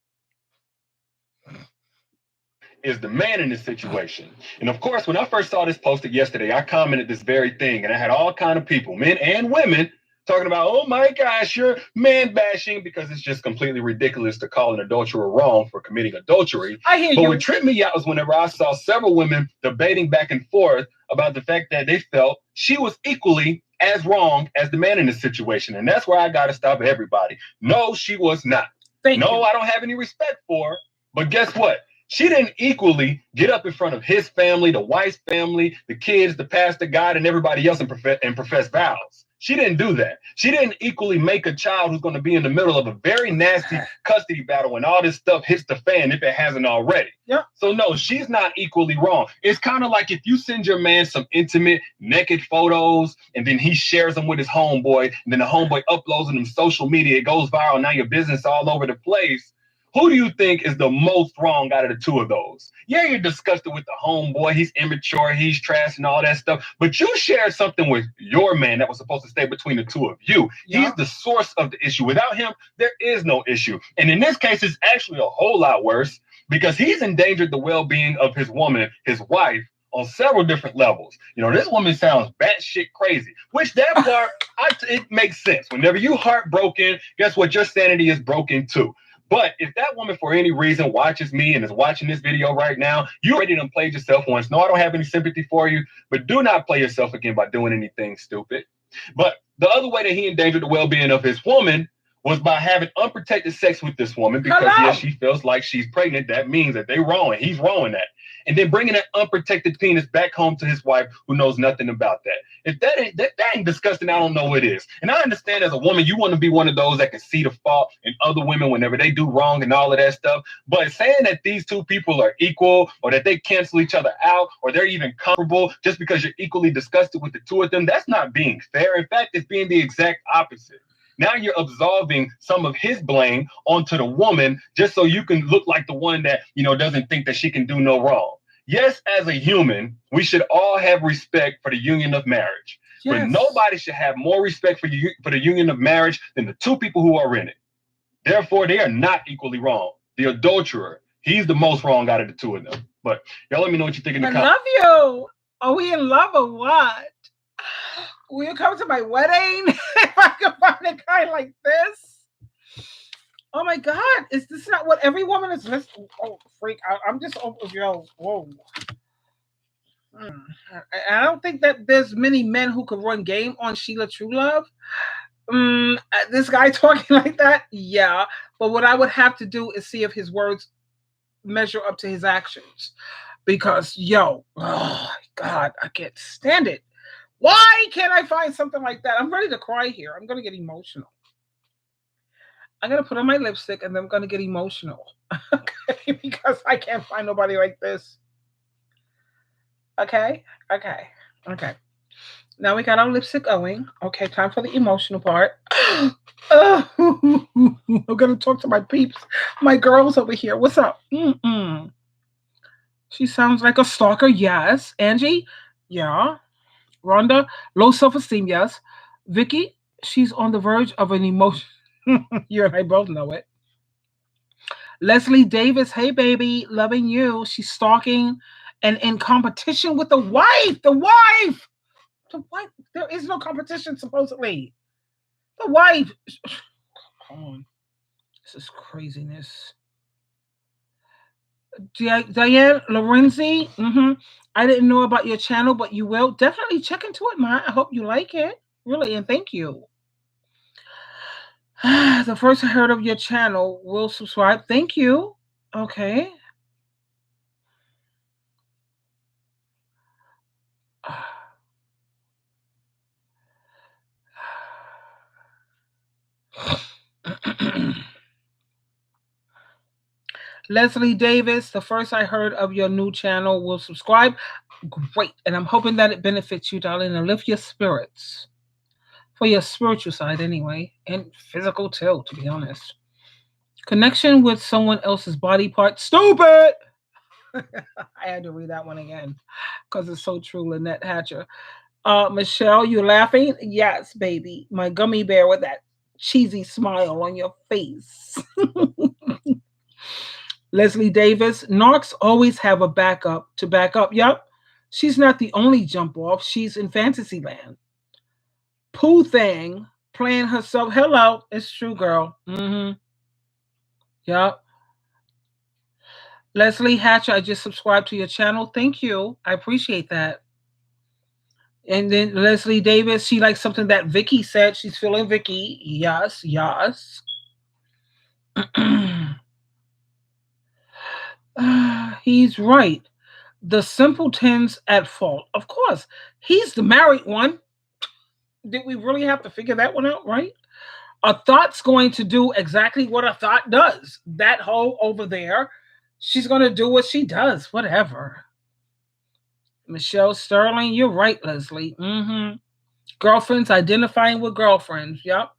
Is the man in this situation. And of course, when I first saw this posted yesterday, I commented this very thing, and I had all kind of people, men and women, talking about, oh my gosh, you're man bashing, because it's just completely ridiculous to call an adulterer wrong for committing adultery. I hear you. But what tripped me out was whenever I saw several women debating back and forth about the fact that they felt she was equally as wrong as the man in this situation. And that's where I got to stop everybody. No, she was not. Thank you. I don't have any respect for her. But guess what? She didn't equally get up in front of his family, the wife's family, the kids, the pastor, God, and everybody else and profess vows. She didn't do that. She didn't equally make a child who's going to be in the middle of a very nasty custody battle when all this stuff hits the fan, if it hasn't already. Yep. So no, she's not equally wrong. It's kind of like if you send your man some intimate naked photos and then he shares them with his homeboy, and then the homeboy uploads them to social media, it goes viral, now your business all over the place. Who do you think is the most wrong out of the two of those? Yeah, you're disgusted with the homeboy. He's immature, he's trash and all that stuff. But you shared something with your man that was supposed to stay between the two of you. Yeah. He's the source of the issue. Without him, there is no issue. And in this case, it's actually a whole lot worse because he's endangered the well-being of his woman, his wife, on several different levels. You know, this woman sounds batshit crazy, which that part, it makes sense. Whenever you heartbroken, guess what? Your sanity is broken too. But if that woman, for any reason, watches me and is watching this video right now, you already done played yourself once. No, I don't have any sympathy for you, but do not play yourself again by doing anything stupid. But the other way that he endangered the well-being of his woman was by having unprotected sex with this woman because, yes, she feels like she's pregnant. That means that they're wrong, and he's wrong in that. And then bringing that unprotected penis back home to his wife who knows nothing about that. If that ain't disgusting, I don't know what is. And I understand as a woman, you want to be one of those that can see the fault in other women whenever they do wrong and all of that stuff. But saying that these two people are equal or that they cancel each other out or they're even comparable just because you're equally disgusted with the two of them, that's not being fair. In fact, it's being the exact opposite. Now you're absolving some of his blame onto the woman just so you can look like the one that, you know, doesn't think that she can do no wrong. Yes, as a human, we should all have respect for the union of marriage. Yes. But nobody should have more respect for the union of marriage than the two people who are in it. Therefore, they are not equally wrong. The adulterer, he's the most wrong out of the two of them. But y'all let me know what you think in the comments. I love you. Are we in love or what? Will you come to my wedding if I can find a guy like this? Oh my God, is this not what every woman is listening? Oh, freak! I'm just yo. Whoa. I don't think that there's many men who could run game on Sheila Truelove. This guy talking like that, yeah. But what I would have to do is see if his words measure up to his actions, because oh God, I can't stand it. Why can't I find something like that? I'm ready to cry here. I'm going to get emotional. I'm going to put on my lipstick and then I'm going to get emotional. Okay? Because I can't find nobody like this. Okay? Now we got our lipstick going. Okay, time for the emotional part. I'm going to talk to my peeps. My girls over here. What's up? She sounds like a stalker. Yes. Angie? Yeah. Rhonda, low self-esteem, yes. Vicky, she's on the verge of an emotion. You and I both know it. Leslie Davis, hey baby, loving you. She's stalking and in competition with the wife. The wife. There is no competition, supposedly. The wife. Come on. This is craziness. Diane Lorenzi, I didn't know about your channel, but you will. Definitely check into it, Ma. I hope you like it. Really, and thank you. The first I heard of your channel will subscribe. Thank you. Okay. Leslie Davis, the first I heard of your new channel will subscribe. Great. And I'm hoping that it benefits you, darling, and lift your spirits. For your spiritual side, anyway. And physical, too, to be honest. Connection with someone else's body part. Stupid! I had to read that one again. Because it's so true, Lynette Hatcher. Michelle, you laughing? Yes, baby. My gummy bear with that cheesy smile on your face. Leslie Davis, Narcs always have a backup to back up. Yep. She's not the only jump off. She's in fantasy land. Pooh Thing playing herself. Hello. It's true, girl. Yep. Leslie Hatcher, I just subscribed to your channel. Thank you. I appreciate that. And then Leslie Davis, she likes something that Vicky said. She's feeling Vicky. Yes. He's right. The simpleton's at fault. Of course. He's the married one. Did we really have to figure that one out, right? A thought's going to do exactly what a thought does. That hoe over there, she's going to do what she does. Whatever. Michelle Sterling, you're right, Leslie. Girlfriends identifying with girlfriends. Yep.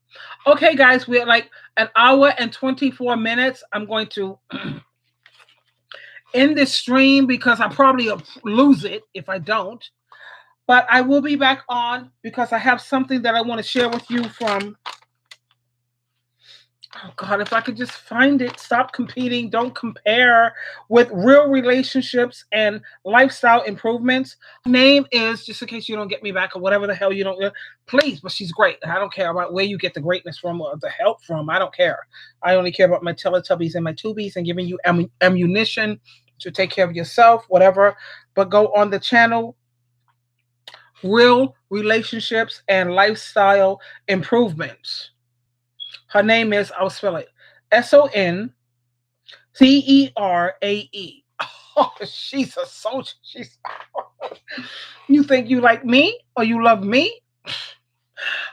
Okay, guys, we're like an hour and 24 minutes. I'm going to end this stream because I probably lose it if I don't. But I will be back on because I have something that I want to share with you from... Oh God, if I could just find it. Stop competing. Don't compare with real relationships and lifestyle improvements. Name is, just in case you don't get me back or whatever the hell you don't, please, but she's great. I don't care about where you get the greatness from or the help from. I don't care. I only care about my Teletubbies and my Tubies and giving you ammunition to take care of yourself, whatever. But go on the channel, Real Relationships and Lifestyle Improvements. Her name is, I'll spell it, Sonceree. Oh, she's a soldier. She's... You think you like me or you love me?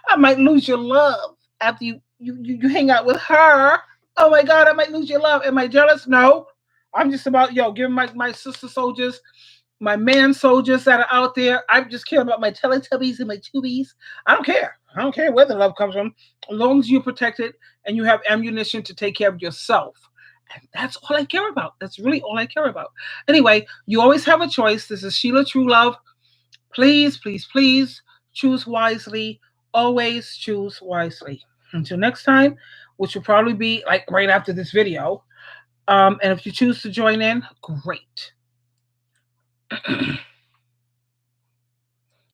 I might lose your love after you hang out with her. Oh my God, I might lose your love. Am I jealous? No. I'm just about, giving my sister soldiers, my man soldiers that are out there. I'm just caring about my Teletubbies and my Tubies. I don't care. I don't care where the love comes from, as long as you're protected and you have ammunition to take care of yourself. And that's all I care about. That's really all I care about. Anyway, you always have a choice. This is Sheila True Love. Please, please, please choose wisely. Always choose wisely. Until next time, which will probably be like right after this video. And if you choose to join in, great.